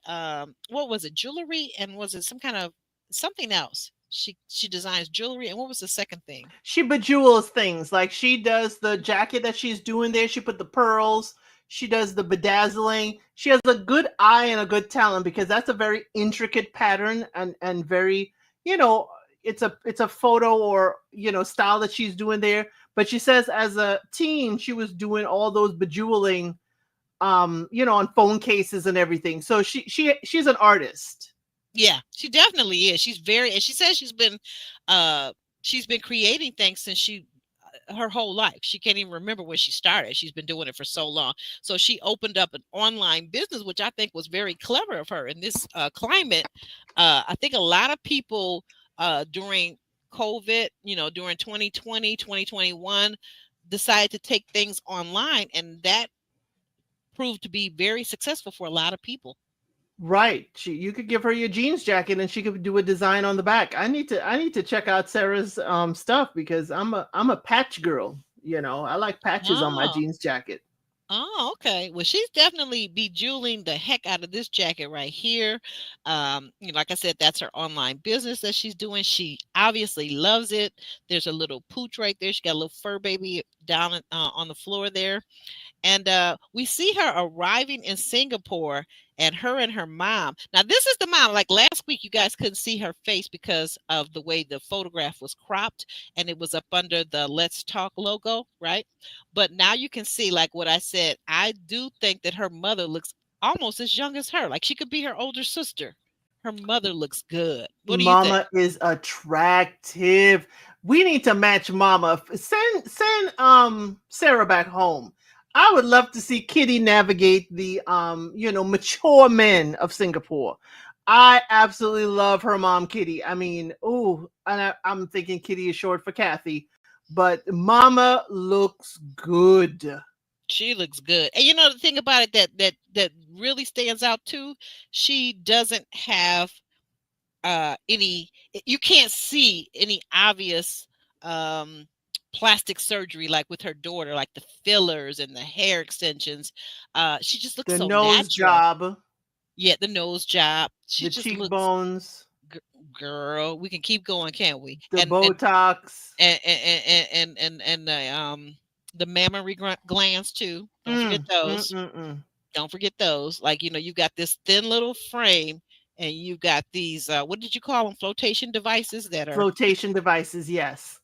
what was it? Jewelry and was it some kind of something else? She designs jewelry and what was the second thing? She bejewels things. Like she does the jacket that she's doing there. She put the pearls. She does the bedazzling. She has a good eye and a good talent because that's a very intricate pattern and very, you know, it's a photo or style that she's doing there. But she says as a teen she was doing all those bejeweling on phone cases and everything. So she's an artist. Yeah, she definitely is. She's very, and she says uh she's been creating things since she her whole life. She can't even remember when she started. She's been doing it for so long. So she opened up an online business, which I think was very clever of her in this climate. I think a lot of people during COVID, during 2020, 2021, decided to take things online, and that proved to be very successful for a lot of people. Right. You could give her your jeans jacket and she could do a design on the back. I need to check out Sarah's stuff because I'm a patch girl. I like patches on my Oh, jeans jacket. oh, okay. Well, she's definitely bejeweling the heck out of this jacket right here. Like I said, that's her online business that she's doing. She obviously loves it. There's a little pooch right there. She got a little fur baby down on the floor there. And we see her arriving in Singapore and her mom. Now, this is the mom. Like last week, you guys couldn't see her face because of the way the photograph was cropped and it was up under the Let's Talk logo, right? But now you can see, like what I said, I do think that her mother looks almost as young as her. Like she could be her older sister. Her mother looks good. What do you think? Mama is attractive. We need to match Mama. Send Sarah back home. I would love to see Kitty navigate the mature men of Singapore. I absolutely love her mom, Kitty. I mean, ooh, and I'm thinking Kitty is short for Kathy, but Mama looks good. She looks good. And the thing about it that really stands out too, she doesn't have any you can't see any obvious um plastic surgery like with her daughter, like the fillers and the hair extensions. She just looks The so nose natural. job, Yeah, the nose job. She the just looks cheekbones, g- girl, we can keep going, can't we? the And Botox. the mammary glands too. Don't forget Mm, mm, those. mm, mm. Don't forget those. Like, you've got this thin little frame and you've got these, what did you call them? Flotation devices that are, Flotation devices, yes.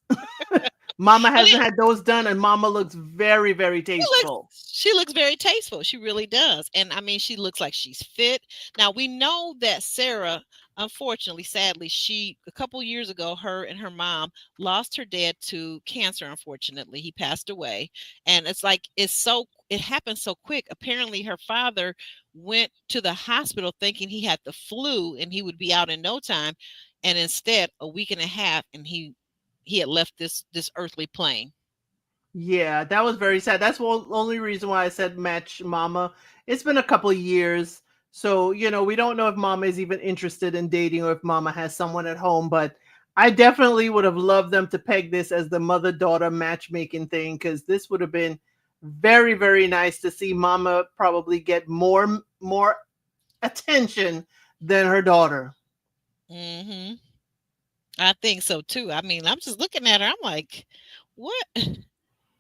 Mama but hasn't had those done, and Mama looks very, very she tasteful. she looks very tasteful. She really does. And I mean, she looks like she's fit. Now we know that Sarah unfortunately, sadly, she a couple years ago, her and her mom lost her dad to cancer. Unfortunately, he passed away, and it's like it happened so quick. Apparently, her father went to the hospital thinking he had the flu and he would be out in no time, and instead, a week and a half, and he had left this earthly plane. Yeah, that was very sad. That's the only reason why I said match mama. It's been a couple of years. So, we don't know if mama is even interested in dating or if mama has someone at home. But I definitely would have loved them to peg this as the mother daughter matchmaking thing because this would have been very, very nice to see mama probably get more attention than her daughter. Hmm. I think so too. I mean, I'm just looking at her. I'm like, what? But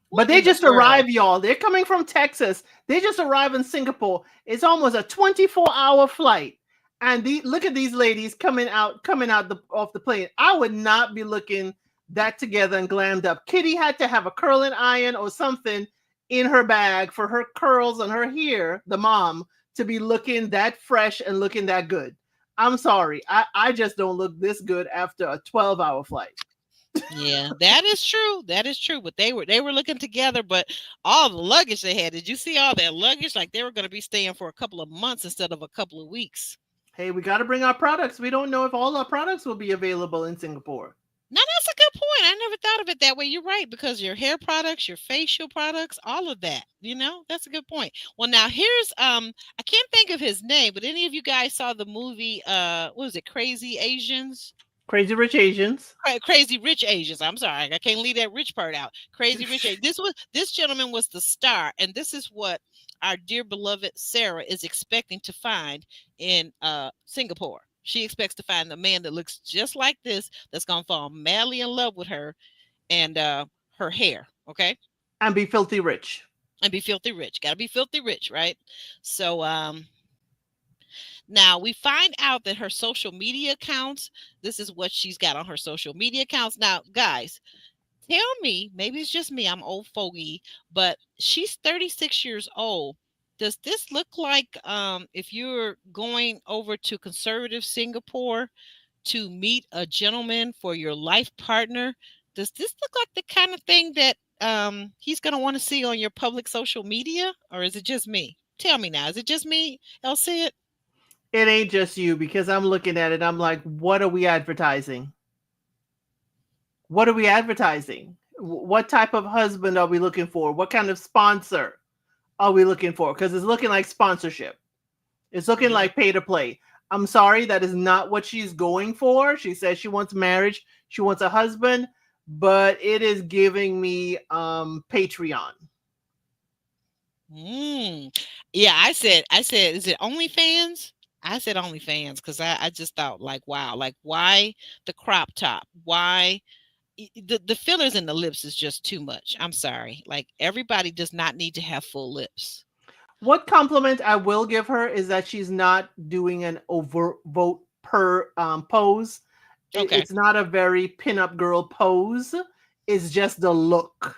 What they in the just world? arrived, y'all. They're coming from Texas. They just arrived in Singapore. It's almost a 24-hour flight. And look at these ladies coming out off the plane. I would not be looking that together and glammed up. Kitty had to have a curling iron or something in her bag for her curls and her hair, the mom, to be looking that fresh and looking that good. I'm sorry. I just don't look this good after a 12-hour flight. Yeah, that is true. That is true. But they were looking together, but all the luggage they had. Did you see all that luggage? Like they were going to be staying for a couple of months instead of a couple of weeks. Hey, we got to bring our products. We don't know if all our products will be available in Singapore. Now that's a good point. I never thought of it that way. You're right, because your hair products, your facial products, all of that. That's a good point. Well, now here's I can't think of his name, but any of you guys saw the movie what was it, Crazy Asians? Crazy Rich Asians. Crazy Rich Asians. I'm sorry, I can't leave that rich part out. Crazy Rich Asians. This gentleman was the star, and this is what our dear beloved Sarah is expecting to find in Singapore. She expects to find a man that looks just like this, that's gonna fall madly in love with her and her hair. Okay, And be filthy rich. and be filthy rich. Got to be filthy rich, right? So now we find out that her social media accounts. This is what she's got on her social media accounts. Now, guys, tell me, maybe it's just me, I'm old fogey, but she's 36 years old. Does this look like if you're going over to conservative Singapore to meet a gentleman for your life partner? Does this look like the kind of thing that he's going to want to see on your public social media? Or is it just me? Tell me now, is it just me, Elsie? It ain't just you because I'm looking at it. I'm like, what are we advertising? What are we advertising? What type of husband are we looking for? What kind of sponsor are we looking for? Because it's looking like sponsorship. It's looking Yeah. like pay to play. I'm sorry, that is not what she's going for. She says she wants marriage, she wants a husband, but it is giving me Patreon. Mm. Yeah, I said, is it OnlyFans? I said OnlyFans because I just thought, like, wow, like, why the crop top? Why the fillers in the lips is just too much. I'm sorry. Like, everybody does not need to have full lips. What compliment I will give her is that she's not doing an overt vote per pose. Okay. It's not a very pinup girl pose. It's just the look.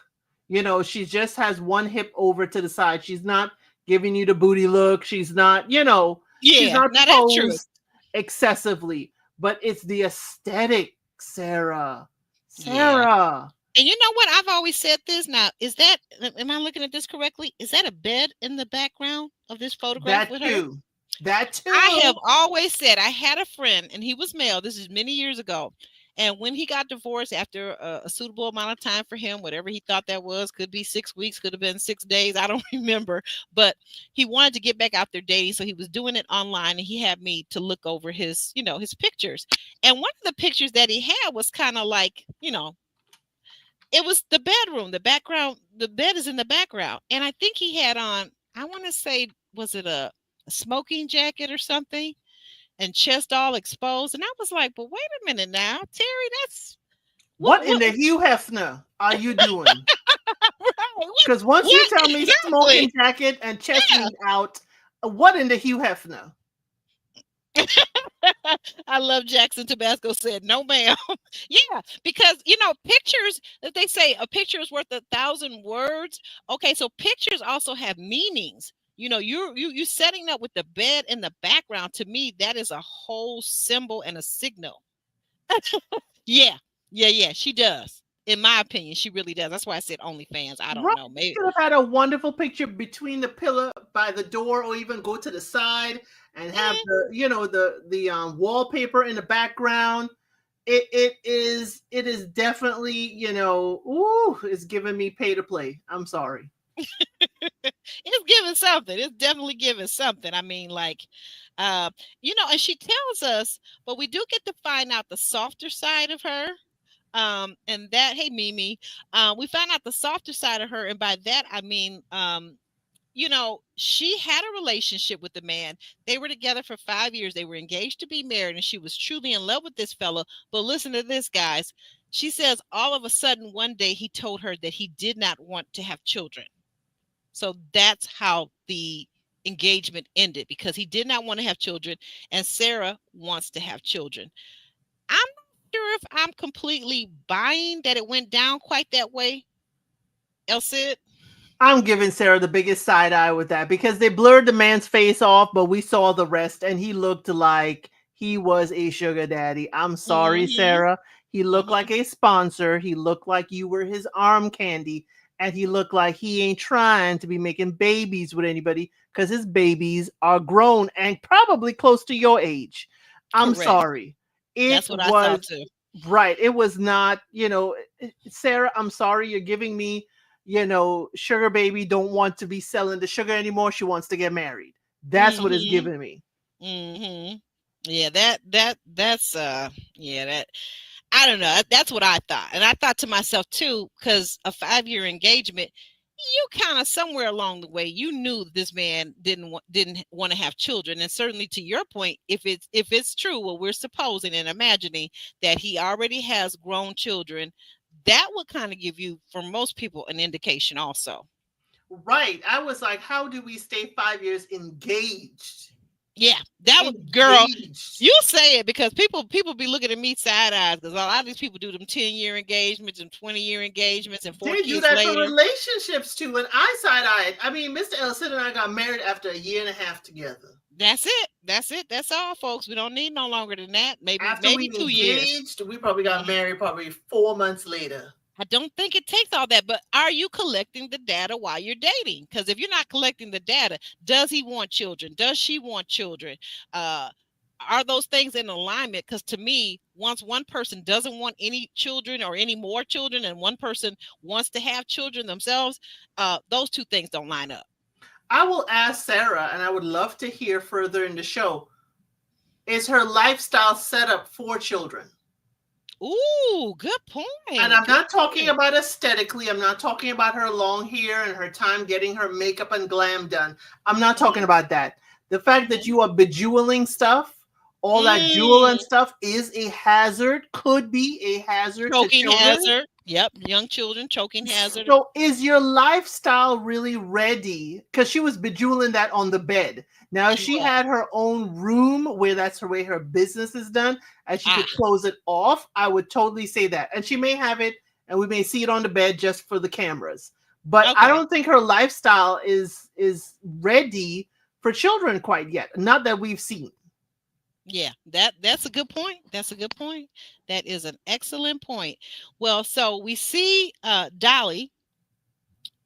She just has one hip over to the side. She's not giving you the booty look. She's Yeah, not now that's true. posed excessively. But it's the aesthetic, Sarah. Yeah. Sarah. And you know what? I've always said this. Now, am I looking at this correctly? Is that a bed in the background of this photograph That with her? too. That I too. have always said, I had a friend and he was male. This is many years ago. And when he got divorced after a suitable amount of time for him, whatever he thought that was, could be 6 weeks, could have been 6 days. I don't remember. But he wanted to get back out there dating. So he was doing it online, and he had me to look over his pictures. And one of the pictures that he had was kind of like, it was the bedroom, the background, the bed is in the background. And I think he had on, I want to say, was it a smoking jacket or something? And chest all exposed. And I was like, but wait a minute now, Terry, that's What in what the Hugh Hefner are you doing? right, Because once you what tell me exactly? smoking jacket and chest Yeah. meat out, what in the Hugh Hefner? I love Jackson Tabasco said, no, ma'am. Yeah, because pictures, that they say a picture is worth 1,000 words. Okay, so pictures also have meanings. You setting up with the bed in the background. To me, that is a whole symbol and a signal. Yeah, yeah, she does. In my opinion, she really does. That's why I said OnlyFans. I don't Right. know. You Maybe. could have had a wonderful picture between the pillar by the door, or even go to the side and have Mhm. the wallpaper in the background. It is definitely, ooh, it's giving me pay to play. I'm sorry. It's giving something. It's definitely giving something. I mean, like, and she tells us, but we do get to find out the softer side of her. And that, hey, Mimi, we found out the softer side of her, and by that I mean, she had a relationship with the man. They were together for 5 years. They were engaged to be married, and she was truly in love with this fella. But listen to this, guys. She says all of a sudden one day he told her that he did not want to have children. So that's how the engagement ended, because he did not want to have children, and Sarah wants to have children. I'm not sure if I'm completely buying that it went down quite that way. Elsie? I'm giving Sarah the biggest side eye with that, because they blurred the man's face off, but we saw the rest, and he looked like he was a sugar daddy. I'm sorry, Mm-hmm. Sarah. He looked Mm-hmm. like a sponsor. He looked like you were his arm candy, and he looked like he ain't trying to be making babies with anybody, because his babies are grown and probably close to your age. I'm Correct. sorry. It That's what I thought was too. right. It was not, Sarah, I'm sorry. You're giving me, sugar baby don't want to be selling the sugar anymore. She wants to get married. That's what it's Mm-hmm. giving me. Mm-hmm. Yeah, that's yeah, that I don't know. That's what I thought. And I thought to myself too, because a 5 year engagement, you kind of somewhere along the way, you knew this man didn't want to have children. And certainly to your point, if it's true, what we're supposing and imagining, that he already has grown children, that would kind of give you, for most people, an indication also. Right. I was like, how do we stay 5 years engaged? Yeah, that was, girl. Engaged. You say it, because people be looking at me side eyes, because a lot of these people do them 10 year engagements and 20 year engagements and four They do kids that for later. relationships too. And I side eyed. I mean, Mr. Elson and I got married after a year and a half together. That's it. That's it. That's all, folks. We don't need no longer than that. Maybe After maybe we 2 years. engaged, we probably got Mhm. married probably 4 months later. I don't think it takes all that, but are you collecting the data while you're dating? Because if you're not collecting the data, does he want children? Does she want children? Uh, are those things in alignment? Because to me, once one person doesn't want any children or any more children, and one person wants to have children themselves, those two things don't line up. I will ask Sarah, and I would love to hear further in the show. Is her lifestyle set up for children? Ooh, good And point. I'm Good not talking point. about aesthetically. I'm not talking about her long hair and her time getting her makeup and glam done. I'm not talking Mhm, about that. The fact that mhm. you are bejeweling stuff, all that jewel Mm, and stuff is a hazard, could be a hazard to choking children. hazard. Yep, young children, choking hazard. So is your lifestyle really ready? Because she was bejeweling that on the bed. Now, if She she was. had her own room where that's her way her business is done, and she Ah, could close it off, I would totally say that. And she may have it, and we may see it on the bed just for the cameras. But I okay. don't think her lifestyle is ready for children quite yet. Not that we've seen. Yeah, that's a good point. That's a good point. That is an excellent point. Well, so we see Dolly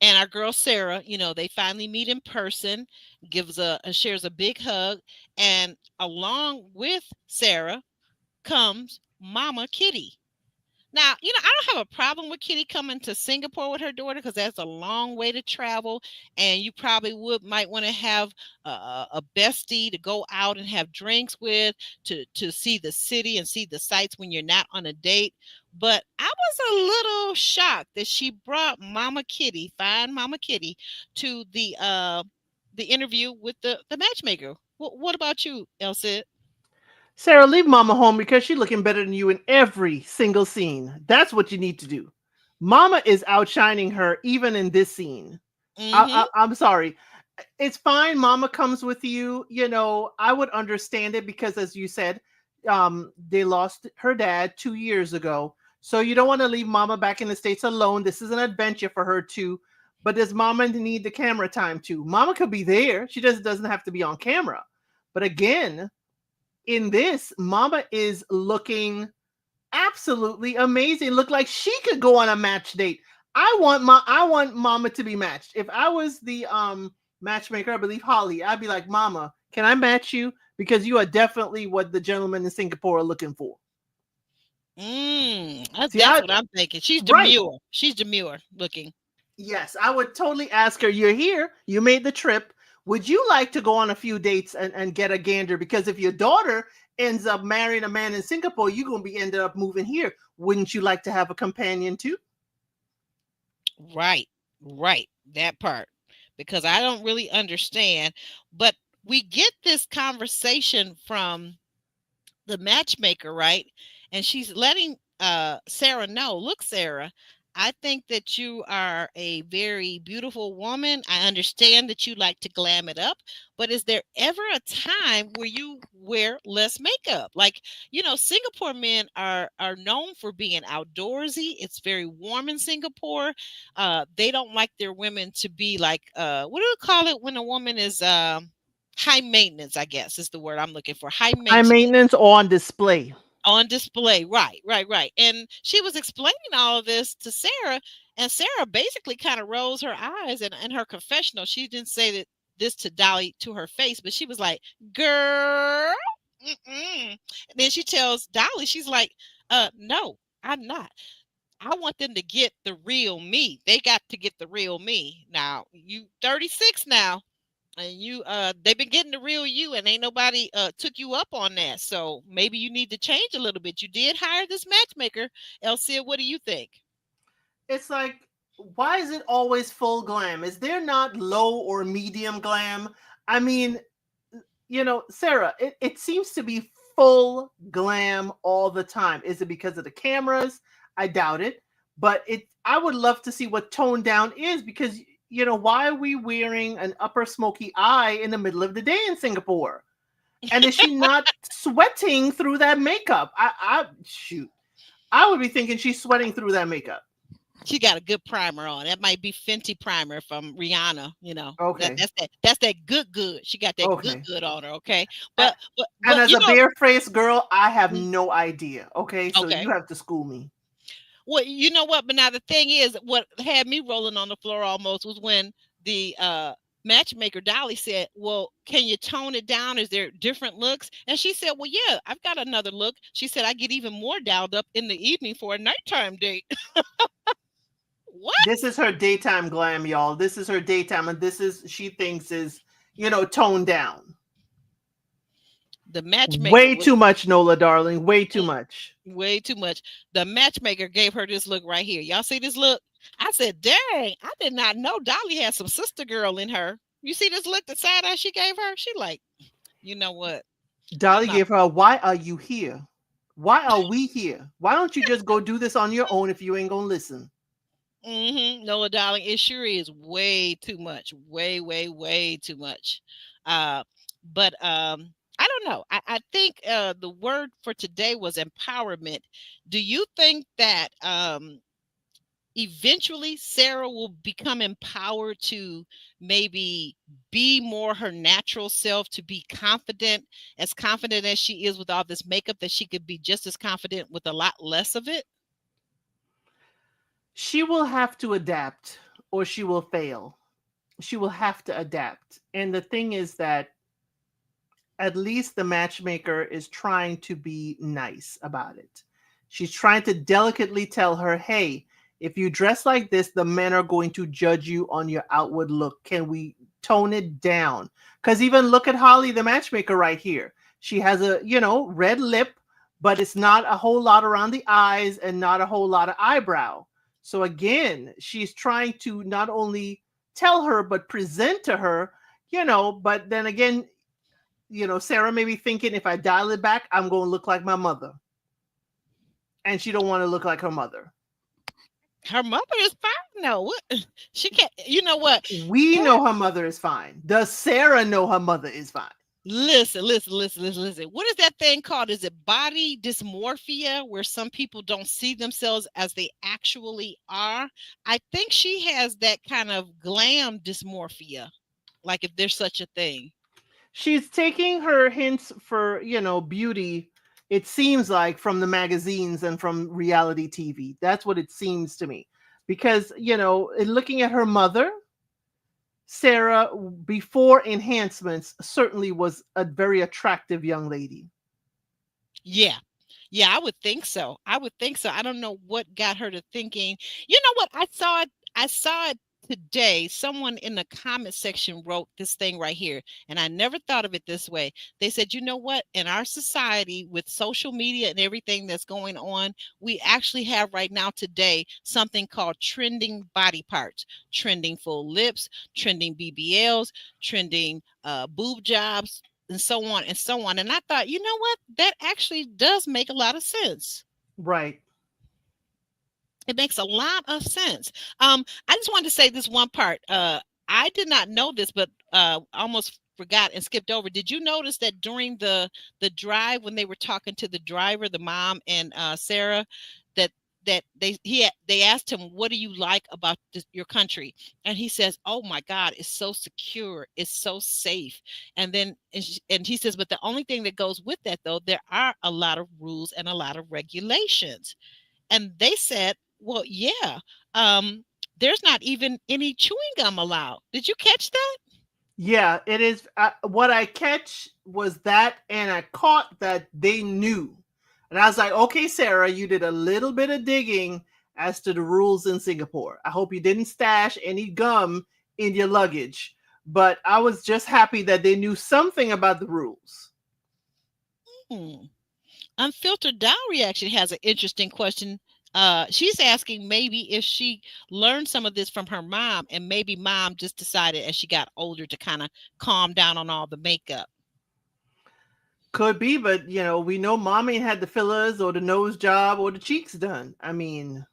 and our girl Sarah, they finally meet in person, gives shares a big hug, and along with Sarah comes Mama Kitty. Now, I don't have a problem with Kitty coming to Singapore with her daughter, because that's a long way to travel, and you probably might want to have a bestie to go out and have drinks with, to see the city and see the sights when you're not on a date. But I was a little shocked that she brought Mama Kitty, fine Mama Kitty, to the interview with the matchmaker. What about you, Elsie? Sarah, leave Mama home, because she's looking better than you in every single scene. That's what you need to do. Mama is outshining her even in this scene. Mm-hmm. I'm sorry. It's fine. Mama comes with you. I would understand it, because, as you said, they lost her dad 2 years ago. So you don't want to leave Mama back in the States alone. This is an adventure for her too. But does Mama need the camera time too? Mama could be there. She just doesn't have to be on camera. But again, in this, Mama is looking absolutely amazing. Look like she could go on a match date. I want Mama to be matched. If I was the matchmaker, I believe Holly, I'd be like, Mama, can I match you? Because you are definitely what the gentlemen in Singapore are looking for. That's what I'm thinking. She's demure. Right. She's demure looking. Yes, I would totally ask her, you're here, you made the trip. Would you like to go on a few dates and get a gander? Because if your daughter ends up marrying a man in Singapore, you're going to be ended up moving here. Wouldn't you like to have a companion too? Right. That part. Because I don't really understand. But we get this conversation from the matchmaker, right? And she's letting Sarah know, look, Sarah, I think that you are a very beautiful woman. I understand that you like to glam it up, but is there ever a time where you wear less makeup? Like, Singapore men are known for being outdoorsy. It's very warm in Singapore. They don't like their women to be like, what do you call it when a woman is high maintenance, I guess is the word I'm looking for. High High maintenance. maintenance or on display. On display. Right. And she was explaining all of this to Sarah, and Sarah basically kind of rolls her eyes, and in her confessional, she didn't say that this to Dolly to her face, but she was like, girl. And then she tells Dolly, she's like, no, I'm not. I want them to get the real me. They got to get the real me. Now, you 36 now, and you they've been getting the real you, and ain't nobody took you up on that. So maybe you need to change a little bit. You did hire this matchmaker. Elsie, what do you think? It's like, why is it always full glam? Is there not low or medium glam? I mean, Sarah, it seems to be full glam all the time. Is it because of the cameras? I doubt it. But I would love to see what toned down is, because why are we wearing an upper smoky eye in the middle of the day in Singapore? And is she not sweating through that makeup? I would be thinking she's sweating through that makeup. She got a good primer on. That might be Fenty primer from Rihanna. Okay. That's that good. She got that good on her. Okay, but and as a bare-faced girl, I have no idea. Okay, so you have to school me. Well, you know what? But now the thing is, what had me rolling on the floor almost was when the matchmaker Dolly said, well, can you tone it down? Is there different looks? And she said, well, yeah, I've got another look. She said, I get even more dialed up in the evening for a nighttime date. What? This is her daytime glam, y'all. This is her daytime, and she thinks is, toned down. The matchmaker way too much, Nola, darling. Way too much. Way too much. The matchmaker gave her this look right here. Y'all see this look? I said, dang, I did not know Dolly had some sister girl in her. You see this look, the side eye she gave her? She like, you know what? Dolly gave her, why are you here? Why are we here? Why don't you just go do this on your own if you ain't gonna listen? Nola, darling, it sure is way too much. Way too much. But I don't know. I think the word for today was empowerment. Do you think that eventually Sarah will become empowered to maybe be more her natural self, to be confident as she is with all this makeup, that she could be just as confident with a lot less of it? She will have to adapt or she will fail. She will have to adapt. And the thing is that at least the matchmaker is trying to be nice about it. She's trying to delicately tell her, hey, if you dress like this, the men are going to judge you on your outward look. Can we tone it down? Because even look at Holly, the matchmaker right here. She has a, red lip, but it's not a whole lot around the eyes and not a whole lot of eyebrow. So again, she's trying to not only tell her, but present to her, but then again, Sarah may be thinking, if I dial it back, I'm going to look like my mother. And she don't want to look like her mother. Her mother is fine. No, what? She can't. You know what? We know her mother is fine. Does Sarah know her mother is fine? Listen. What is that thing called? Is it body dysmorphia, where some people don't see themselves as they actually are? I think she has that kind of glam dysmorphia, like if there's such a thing. She's taking her hints for, beauty, it seems like, from the magazines and from reality TV. That's what it seems to me. Because, in looking at her mother, Sarah, before enhancements, certainly was a very attractive young lady. Yeah. Yeah, I would think so. I would think so. I don't know what got her to thinking. You know what? I saw it today. Someone in the comment section wrote this thing right here, and I never thought of it this way. They said, "You know what? In our society with social media and everything that's going on, we actually have right now today something called trending body parts, trending full lips, trending BBLs, trending boob jobs, and so on and so on." And I thought, you know what? That actually does make a lot of sense. Right. It makes a lot of sense. I just wanted to say this one part. I did not know this, but almost forgot and skipped over. Did you notice that during the drive, when they were talking to the driver, the mom and Sarah, that they asked him, "What do you like about your country?" And he says, "Oh my God, it's so secure, it's so safe." And then and he says, "But the only thing that goes with that, though, there are a lot of rules and a lot of regulations." And they said, "Well, yeah, there's not even any chewing gum allowed." Did you catch that? Yeah, it is. What I catch was that, and I caught that they knew. And I was like, okay, Sarah, you did a little bit of digging as to the rules in Singapore. I hope you didn't stash any gum in your luggage. But I was just happy that they knew something about the rules. Hmm. Unfiltered Dowry actually has an interesting question. She's asking maybe if she learned some of this from her mom, and maybe mom just decided as she got older to kind of calm down on all the makeup. Could be, but we know mommy had the fillers or the nose job or the cheeks done. I mean,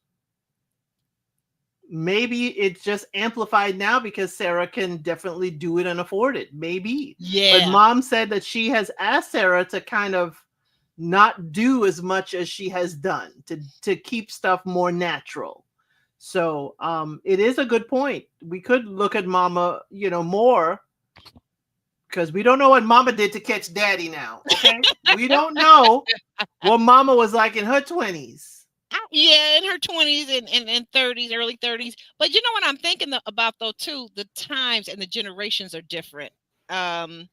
maybe it's just amplified now because Sarah can definitely do it and afford it. Maybe. But Yeah. mom said that she has asked Sarah to kind of not do as much as she has done to keep stuff more natural. So it is a good point. We could look at mama, more, because we don't know what mama did to catch daddy now. Okay. We don't know what mama was like in her 20s. Yeah, in her 20s and 30s, early 30s. But you know what I'm thinking about, though, too? The times and the generations are different. Um,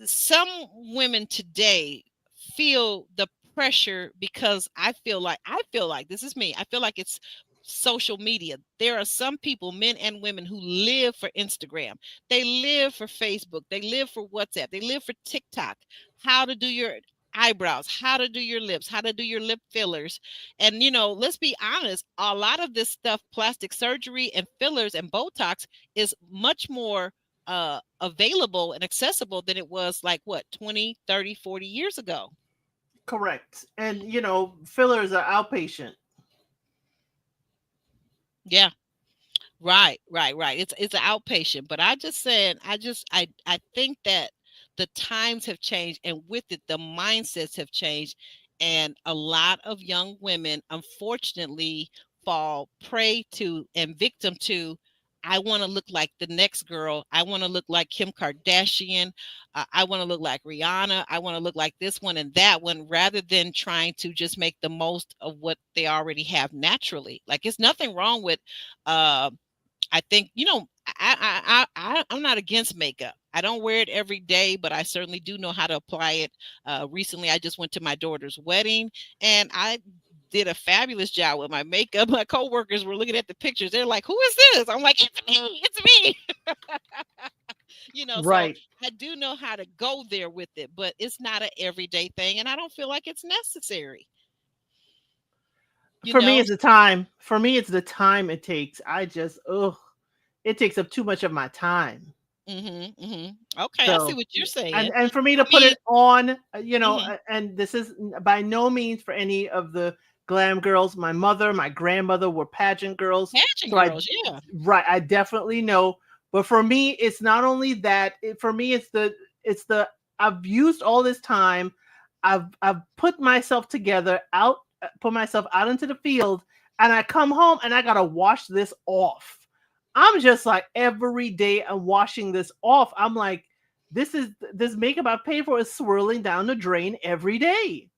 some women today feel the pressure because I feel like this is me. I feel like it's social media. There are some people, men and women, who live for Instagram. They live for Facebook. They live for WhatsApp. They live for TikTok. How to do your eyebrows, how to do your lips, how to do your lip fillers. And let's be honest, a lot of this stuff, plastic surgery and fillers and Botox, is much more available and accessible than it was, like, what, 20, 30, 40 years ago. Correct. And fillers are outpatient. Yeah. Right. It's an outpatient, but I just said, I think that the times have changed, and with it, the mindsets have changed, and a lot of young women, unfortunately, fall prey to and victim to. I want to look like the next girl. I want to look like Kim Kardashian. I want to look like Rihanna. I want to look like this one and that one, rather than trying to just make the most of what they already have naturally. Like, it's nothing wrong with uh I think, I'm not against makeup. I don't wear it every day, but I certainly do know how to apply it. Recently, I just went to my daughter's wedding, and I did a fabulous job with my makeup. My coworkers were looking at the pictures. They're like, "Who is this?" I'm like, "It's me. It's me." So Right. I do know how to go there with it, but it's not an everyday thing, and I don't feel like it's necessary. You For me, know. it's the time. For me, it's the time it takes. I just, it takes up too much of my time. Okay, I see So, what you're saying. and for me to I put mean, it on, mhm. and this is by no means for any of the glam girls. My mother, my grandmother were pageant girls. Pageant So girls, yeah. right, I definitely know. But for me, it's not only that. For me, it's it's the I've used all this time. I've put myself together out, put myself out into the field, and I come home and I gotta wash this off. I'm just like every day I'm washing this off. I'm like, this makeup I pay for is swirling down the drain every day.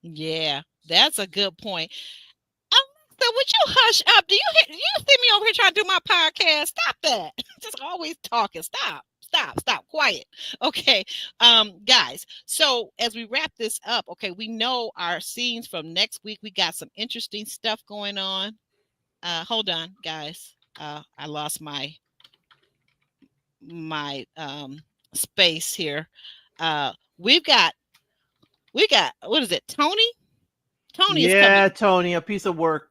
Yeah, that's a good point. So would you hush up? Do you see me over here trying to do my podcast? Stop that. Just always talking. Stop. Quiet. Okay. Guys, so as we wrap this up, okay, we know our scenes from next week. We got some interesting stuff going on. Hold on, guys. I lost my space here. Uh we've got what is it? Tony is Yeah, coming. Tony, a piece of work.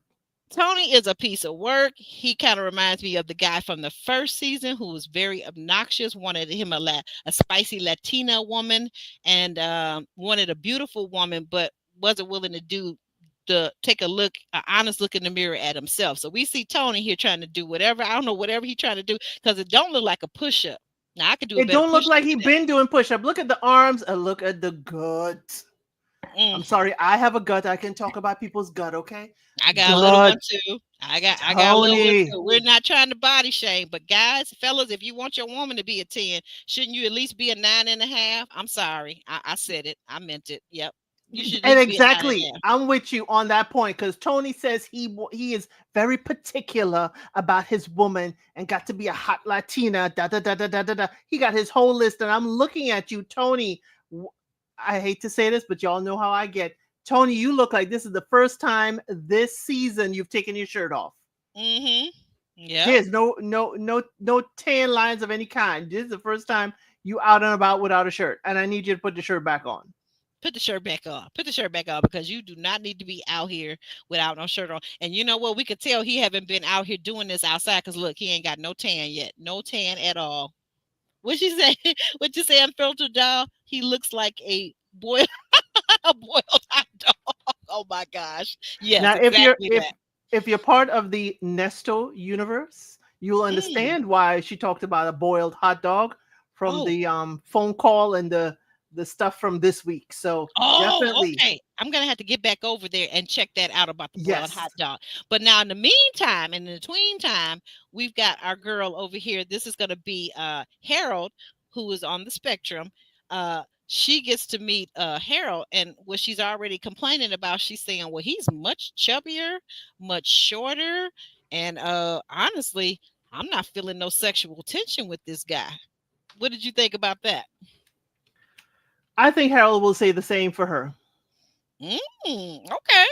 Tony is a piece of work. He kind of reminds me of the guy from the first season who was very obnoxious, wanted him a spicy Latina woman, and wanted a beautiful woman, but wasn't willing to take an honest look in the mirror at himself. So we see Tony here trying to do whatever. I don't know, whatever he's trying to do, because it don't look like a push-up. Now I could do a It better don't look push-up like he than that. been doing push-up. Look at the arms and look at the gut. I'm Mm, sorry, I have a gut. I can talk about people's gut, okay? I got a little one Gut, too. I got a little one Tony. too. We're not trying to body shame, but guys, fellas, if you want your woman to be a 10, shouldn't you at least be a 9.5? I'm sorry. I said it. I meant it. Yep. You should at And least be a nine and exactly, a half. I'm with you on that point because Tony says he is very particular about his woman and got to be a hot Latina. Da da da da da da da. He got his whole list, and I'm looking at you, Tony. I hate to say this, but y'all know how I get. Tony, you look like this is the first time this season you've taken your shirt off. Mm-hmm. Yep. There's no tan lines of any kind. This is the first time you out and about without a shirt, and I need you to put the shirt back on. Put the shirt back on. Put the shirt back on, because you do not need to be out here without no shirt on. And you know what? We could tell he haven't been out here doing this outside, because look, he ain't got no tan yet. No tan at all. What you say? What you say, unfiltered doll? He looks like a boiled a boiled hot dog. Oh my gosh. Yes, Now, exactly that. if you're part of the Nesto universe, you'll Mm. understand why she talked about a boiled hot dog from Oh, the phone call and the stuff from this week. So oh, definitely, okay. I'm gonna have to get back over there and check that out about the boiled yes. hot dog. But now, in the meantime, and in the tween time, we've got our girl over here. This is gonna be Harold, who is on the spectrum. She gets to meet Harold, and what she's already complaining about, she's saying, well, he's much chubbier, much shorter, and honestly, I'm not feeling no sexual tension with this guy. What did you think about that? I think Harold will say the same for her. Okay, okay.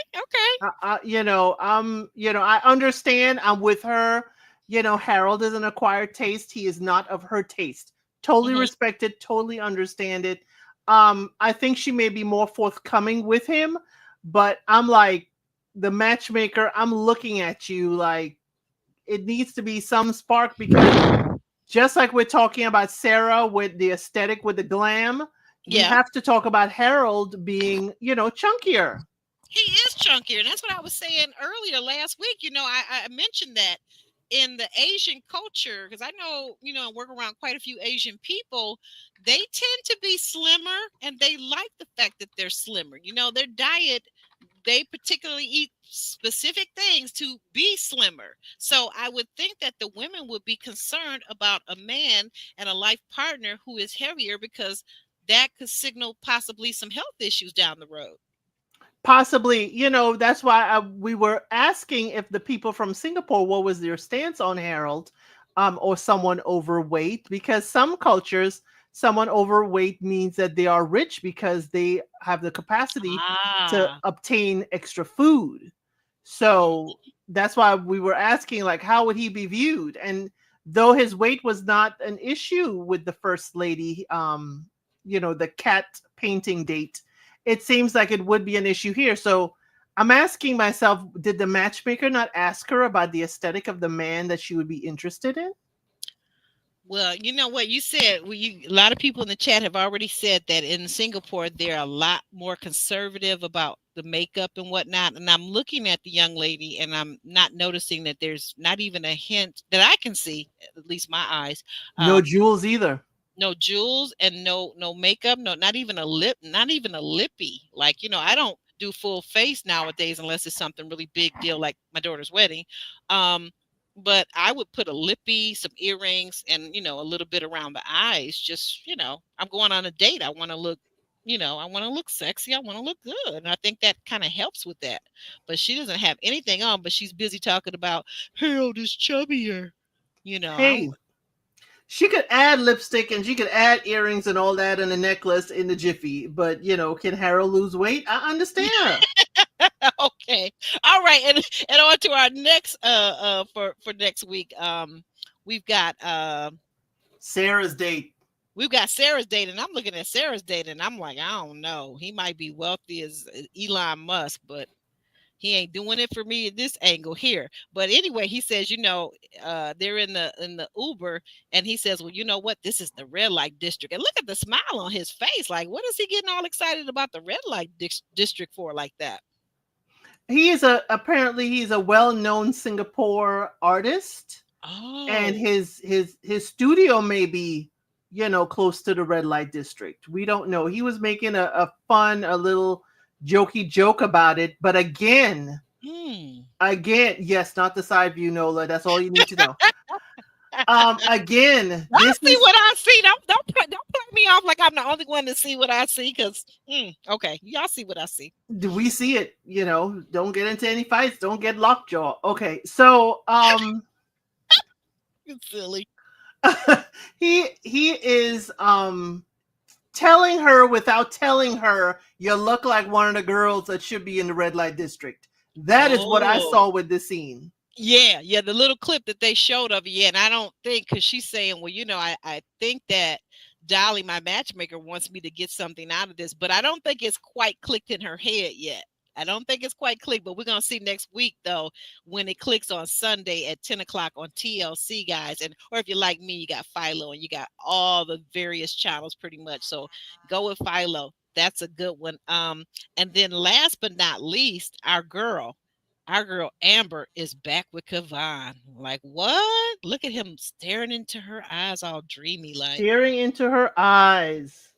I understand. I'm with her. Harold is an acquired taste. He is not of her taste. Totally Mhm. respect it. Totally understand it. I think she may be more forthcoming with him, but I'm like the matchmaker. I'm looking at you like it needs to be some spark because just like we're talking about Sarah with the aesthetic, with the glam, we Yeah, have to talk about Harold being, chunkier. he is chunkier, and that's what I was saying earlier last week. I mentioned that in the Asian culture, because I know, I work around quite a few Asian people. They tend to be slimmer, and they like the fact that they're slimmer. Their diet, they particularly eat specific things to be slimmer. So I would think that the women would be concerned about a man and a life partner who is heavier, because that could signal possibly some health issues down the road. Possibly, that's why we were asking if the people from Singapore, what was their stance on Harold, or someone overweight, because some cultures, someone overweight means that they are rich because they have the capacity to Ah. obtain extra food. So that's why we were asking, like, how would he be viewed? And though his weight was not an issue with the first lady, the cat painting date, it seems like it would be an issue here. So I'm asking myself, did the matchmaker not ask her about the aesthetic of the man that she would be interested in? Well, you know what you said. A lot of people in the chat have already said that in Singapore they're a lot more conservative about the makeup and whatnot. And I'm looking at the young lady, and I'm not noticing that there's not even a hint that I can see, at least my eyes. No Um, jewels either. no jewels and no makeup, no, not even a lip, not even a lippy. Like, I don't do full face nowadays unless it's something really big deal like my daughter's wedding. Um, but I would put a lippy, some earrings, and a little bit around the eyes. Just, I'm going on a date. I want to look, I want to look sexy. I want to look good. And I think that kind of helps with that. But she doesn't have anything on, but she's busy talking about Harold is chubbier. I'm Hey, she could add lipstick and she could add earrings and all that and a necklace in the jiffy. But can Harold lose weight? I understand her. okay. All right. And on to our next for next week. We've got Sarah's date. we've got Sarah's date, and I'm looking at Sarah's date, and I'm like, I don't know. He might be wealthy as Elon Musk, but he ain't doing it for me at this angle here. But anyway, he says, they're in the Uber, and he says, well, you know what? This is the red light district, and look at the smile on his face. Like, what is he getting all excited about the red light district for, like that? He is apparently he's a well-known Singapore artist, and Oh, his studio may be close to the red light district. We don't know. He was making a little jokey joke about it, but hmm. again, yes, not the side view, Nola. That's all you need to know. Again, I this see is what I see. Don't play me off like I'm the only one to see what I see. Cause okay, y'all see what I see. do we see it? Don't get into any fights. Don't get lockjaw. Okay, so It's silly. he is telling her without telling her, you look like one of the girls that should be in the red light district. That is what I Oh, saw with this scene. yeah. The little clip that they showed of it. Yeah, and I don't think because she's saying, well, I think that Dolly, my matchmaker, wants me to get something out of this, but I don't think it's quite clicked in her head yet. I don't think it's quite clicked, but we're gonna see next week though when it clicks on Sunday at 10 o'clock on TLC, guys. And or if you're like me, you got Philo and you got all the various channels pretty much. So go with Philo. That's a good one. And then last but not least, our girl Amber is back with Kavan. Like, what? Look at him staring into her eyes, all dreamy, like, Staring into her eyes.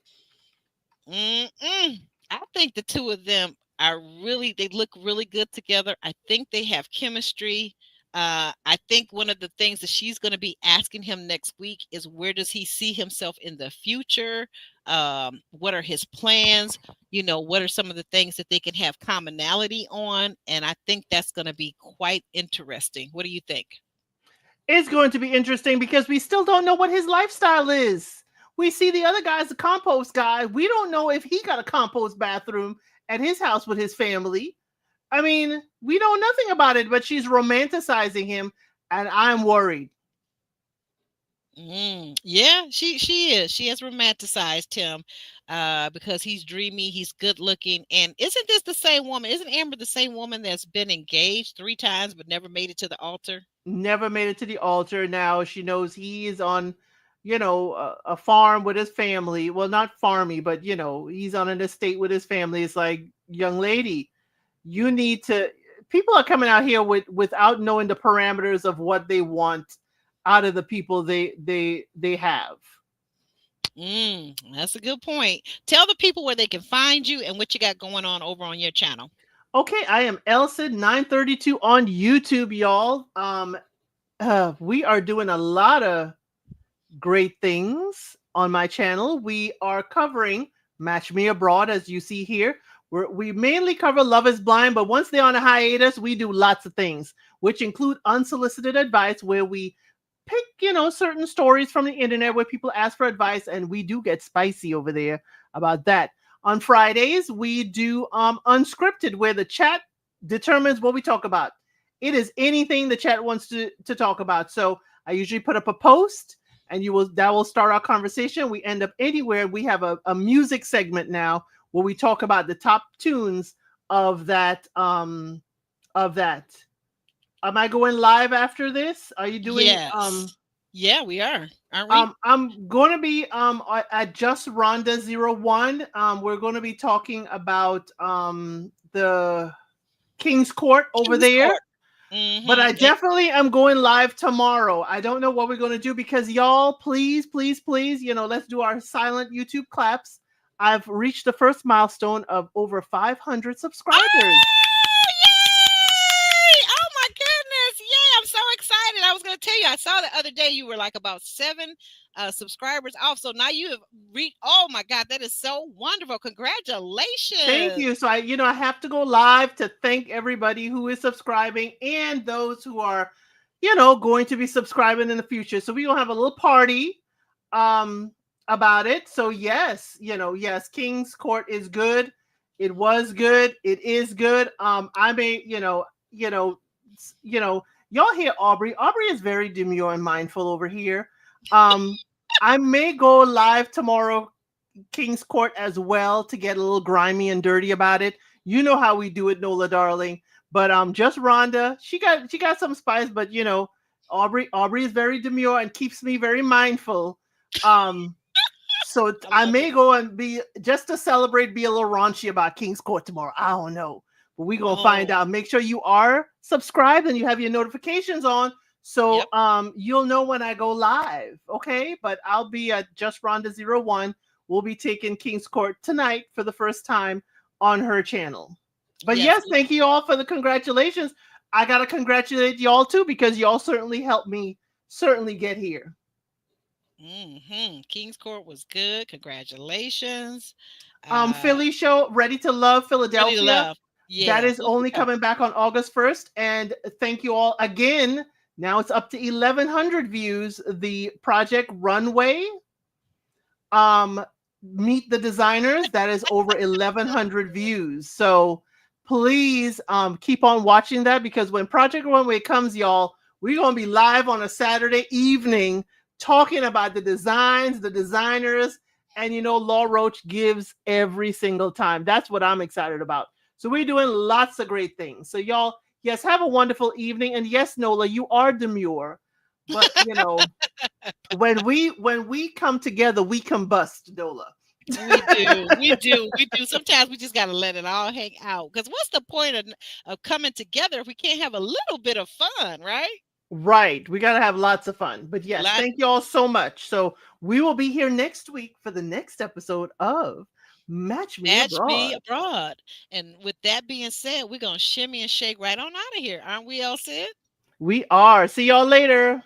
mm-mm. I think the two of them they look really good together. I think they have chemistry. I think one of the things that she's going to be asking him next week is where does he see himself in the future? What are his plans? What are some of the things that they can have commonality on? And I think that's going to be quite interesting. What do you think? It's going to be interesting because we still don't know what his lifestyle is. We see the other guy's a compost guy. We don't know if he got a compost bathroom at his house with his family. I mean, we know nothing about it, but she's romanticizing him, and I'm worried. Yeah, she is. She has romanticized him because he's dreamy, he's good looking. And isn't this the same woman? Isn't Amber the same woman that's been engaged 3 times but never made it to the altar? Never made it to the altar. Now she knows he is on, a farm with his family. Well, not farmy, but he's on an estate with his family. It's like, young lady, you need to. People are coming out here without knowing the parameters of what they want out of the people they have. That's a good point. Tell the people where they can find you and what you got going on over on your channel. Okay, I am Elsid932 on YouTube, y'all. We are doing a lot of great things on my channel. We are covering Match Me Abroad, as you see here. We mainly cover Love is Blind, but once they're on a hiatus, we do lots of things, which include unsolicited advice, where we pick, certain stories from the internet where people ask for advice, and we do get spicy over there about that. On Fridays, we do unscripted, where the chat determines what we talk about. It is anything the chat wants to talk about. So I usually put up a post, and that will start our conversation. We end up anywhere. We have a music segment now where we talk about the top tunes of that. Am I going live after this? Are you doing Yes. Yeah, we are, aren't we? I'm going to be at Just Rhonda 01. We're going to be talking about the King's Court over King's there. Court. But I Mm-hmm. definitely am going live tomorrow. I don't know what we're going to do because y'all, please, please, please, let's do our silent YouTube claps. I've reached the first milestone of over 500 subscribers. Oh, yay! Oh my goodness. Yay. I'm so excited. I was going to tell you, I saw the other day you were like about 7 subscribers off. So now you have reached, oh my God, that is so wonderful. Thank Congratulations. you. So I have to go live to thank everybody who is subscribing and those who are, going to be subscribing in the future. So we're gonna have a little party um about it. So yes, yes, King's Court is good. It was good. It is good. I may, y'all hear Aubrey. Aubrey is very demure and mindful over here. Um, I may go live tomorrow King's Court as well to get a little grimy and dirty about it. You know how we do it, Nola darling. But just Rhonda, she got some spice, but Aubrey is very demure and keeps me very mindful. Um so I I love may it. go and be just to celebrate, be a little raunchy about King's Court tomorrow. I don't know. But we're gonna find Oh, out. Make sure you are subscribed and you have your notifications on so yep. you'll know when I go live. Okay. But I'll be at Just Rhonda 01. We'll be taking King's Court tonight for the first time on her channel. But Yes. yes, thank you all for the congratulations. I gotta congratulate y'all too because y'all certainly helped me certainly get here. King's Court was good. Congratulations. Uh, Philly show, Ready to Love Ready to Philadelphia. Love. That Yeah. is Ooh, only yeah. coming back on August 1st. And thank you all again. Now it's up to 1,100 views. The Project Runway, um, Meet the Designers, that is over 1,100 views. So please keep on watching that because when Project Runway comes, y'all, we're going to be live on a Saturday evening talking about the designs, the designers, and Law Roach gives every single time. That's what I'm excited about. So we're doing lots of great things. So y'all, yes, have a wonderful evening. And yes, Nola, you are demure, but when we come together, we combust, Nola. We do. We do. We do. Sometimes we just got to let it all hang out. Because what's the point of coming together if we can't have a little bit of fun, right? Right. We got to have lots of fun. But yes, Lot thank you all so much. So we will be here next week for the next episode of Match Me match me Abroad. abroad. And with that being said, we're going to shimmy and shake right on out of here. Aren't we, all Sid? We are. See y'all later.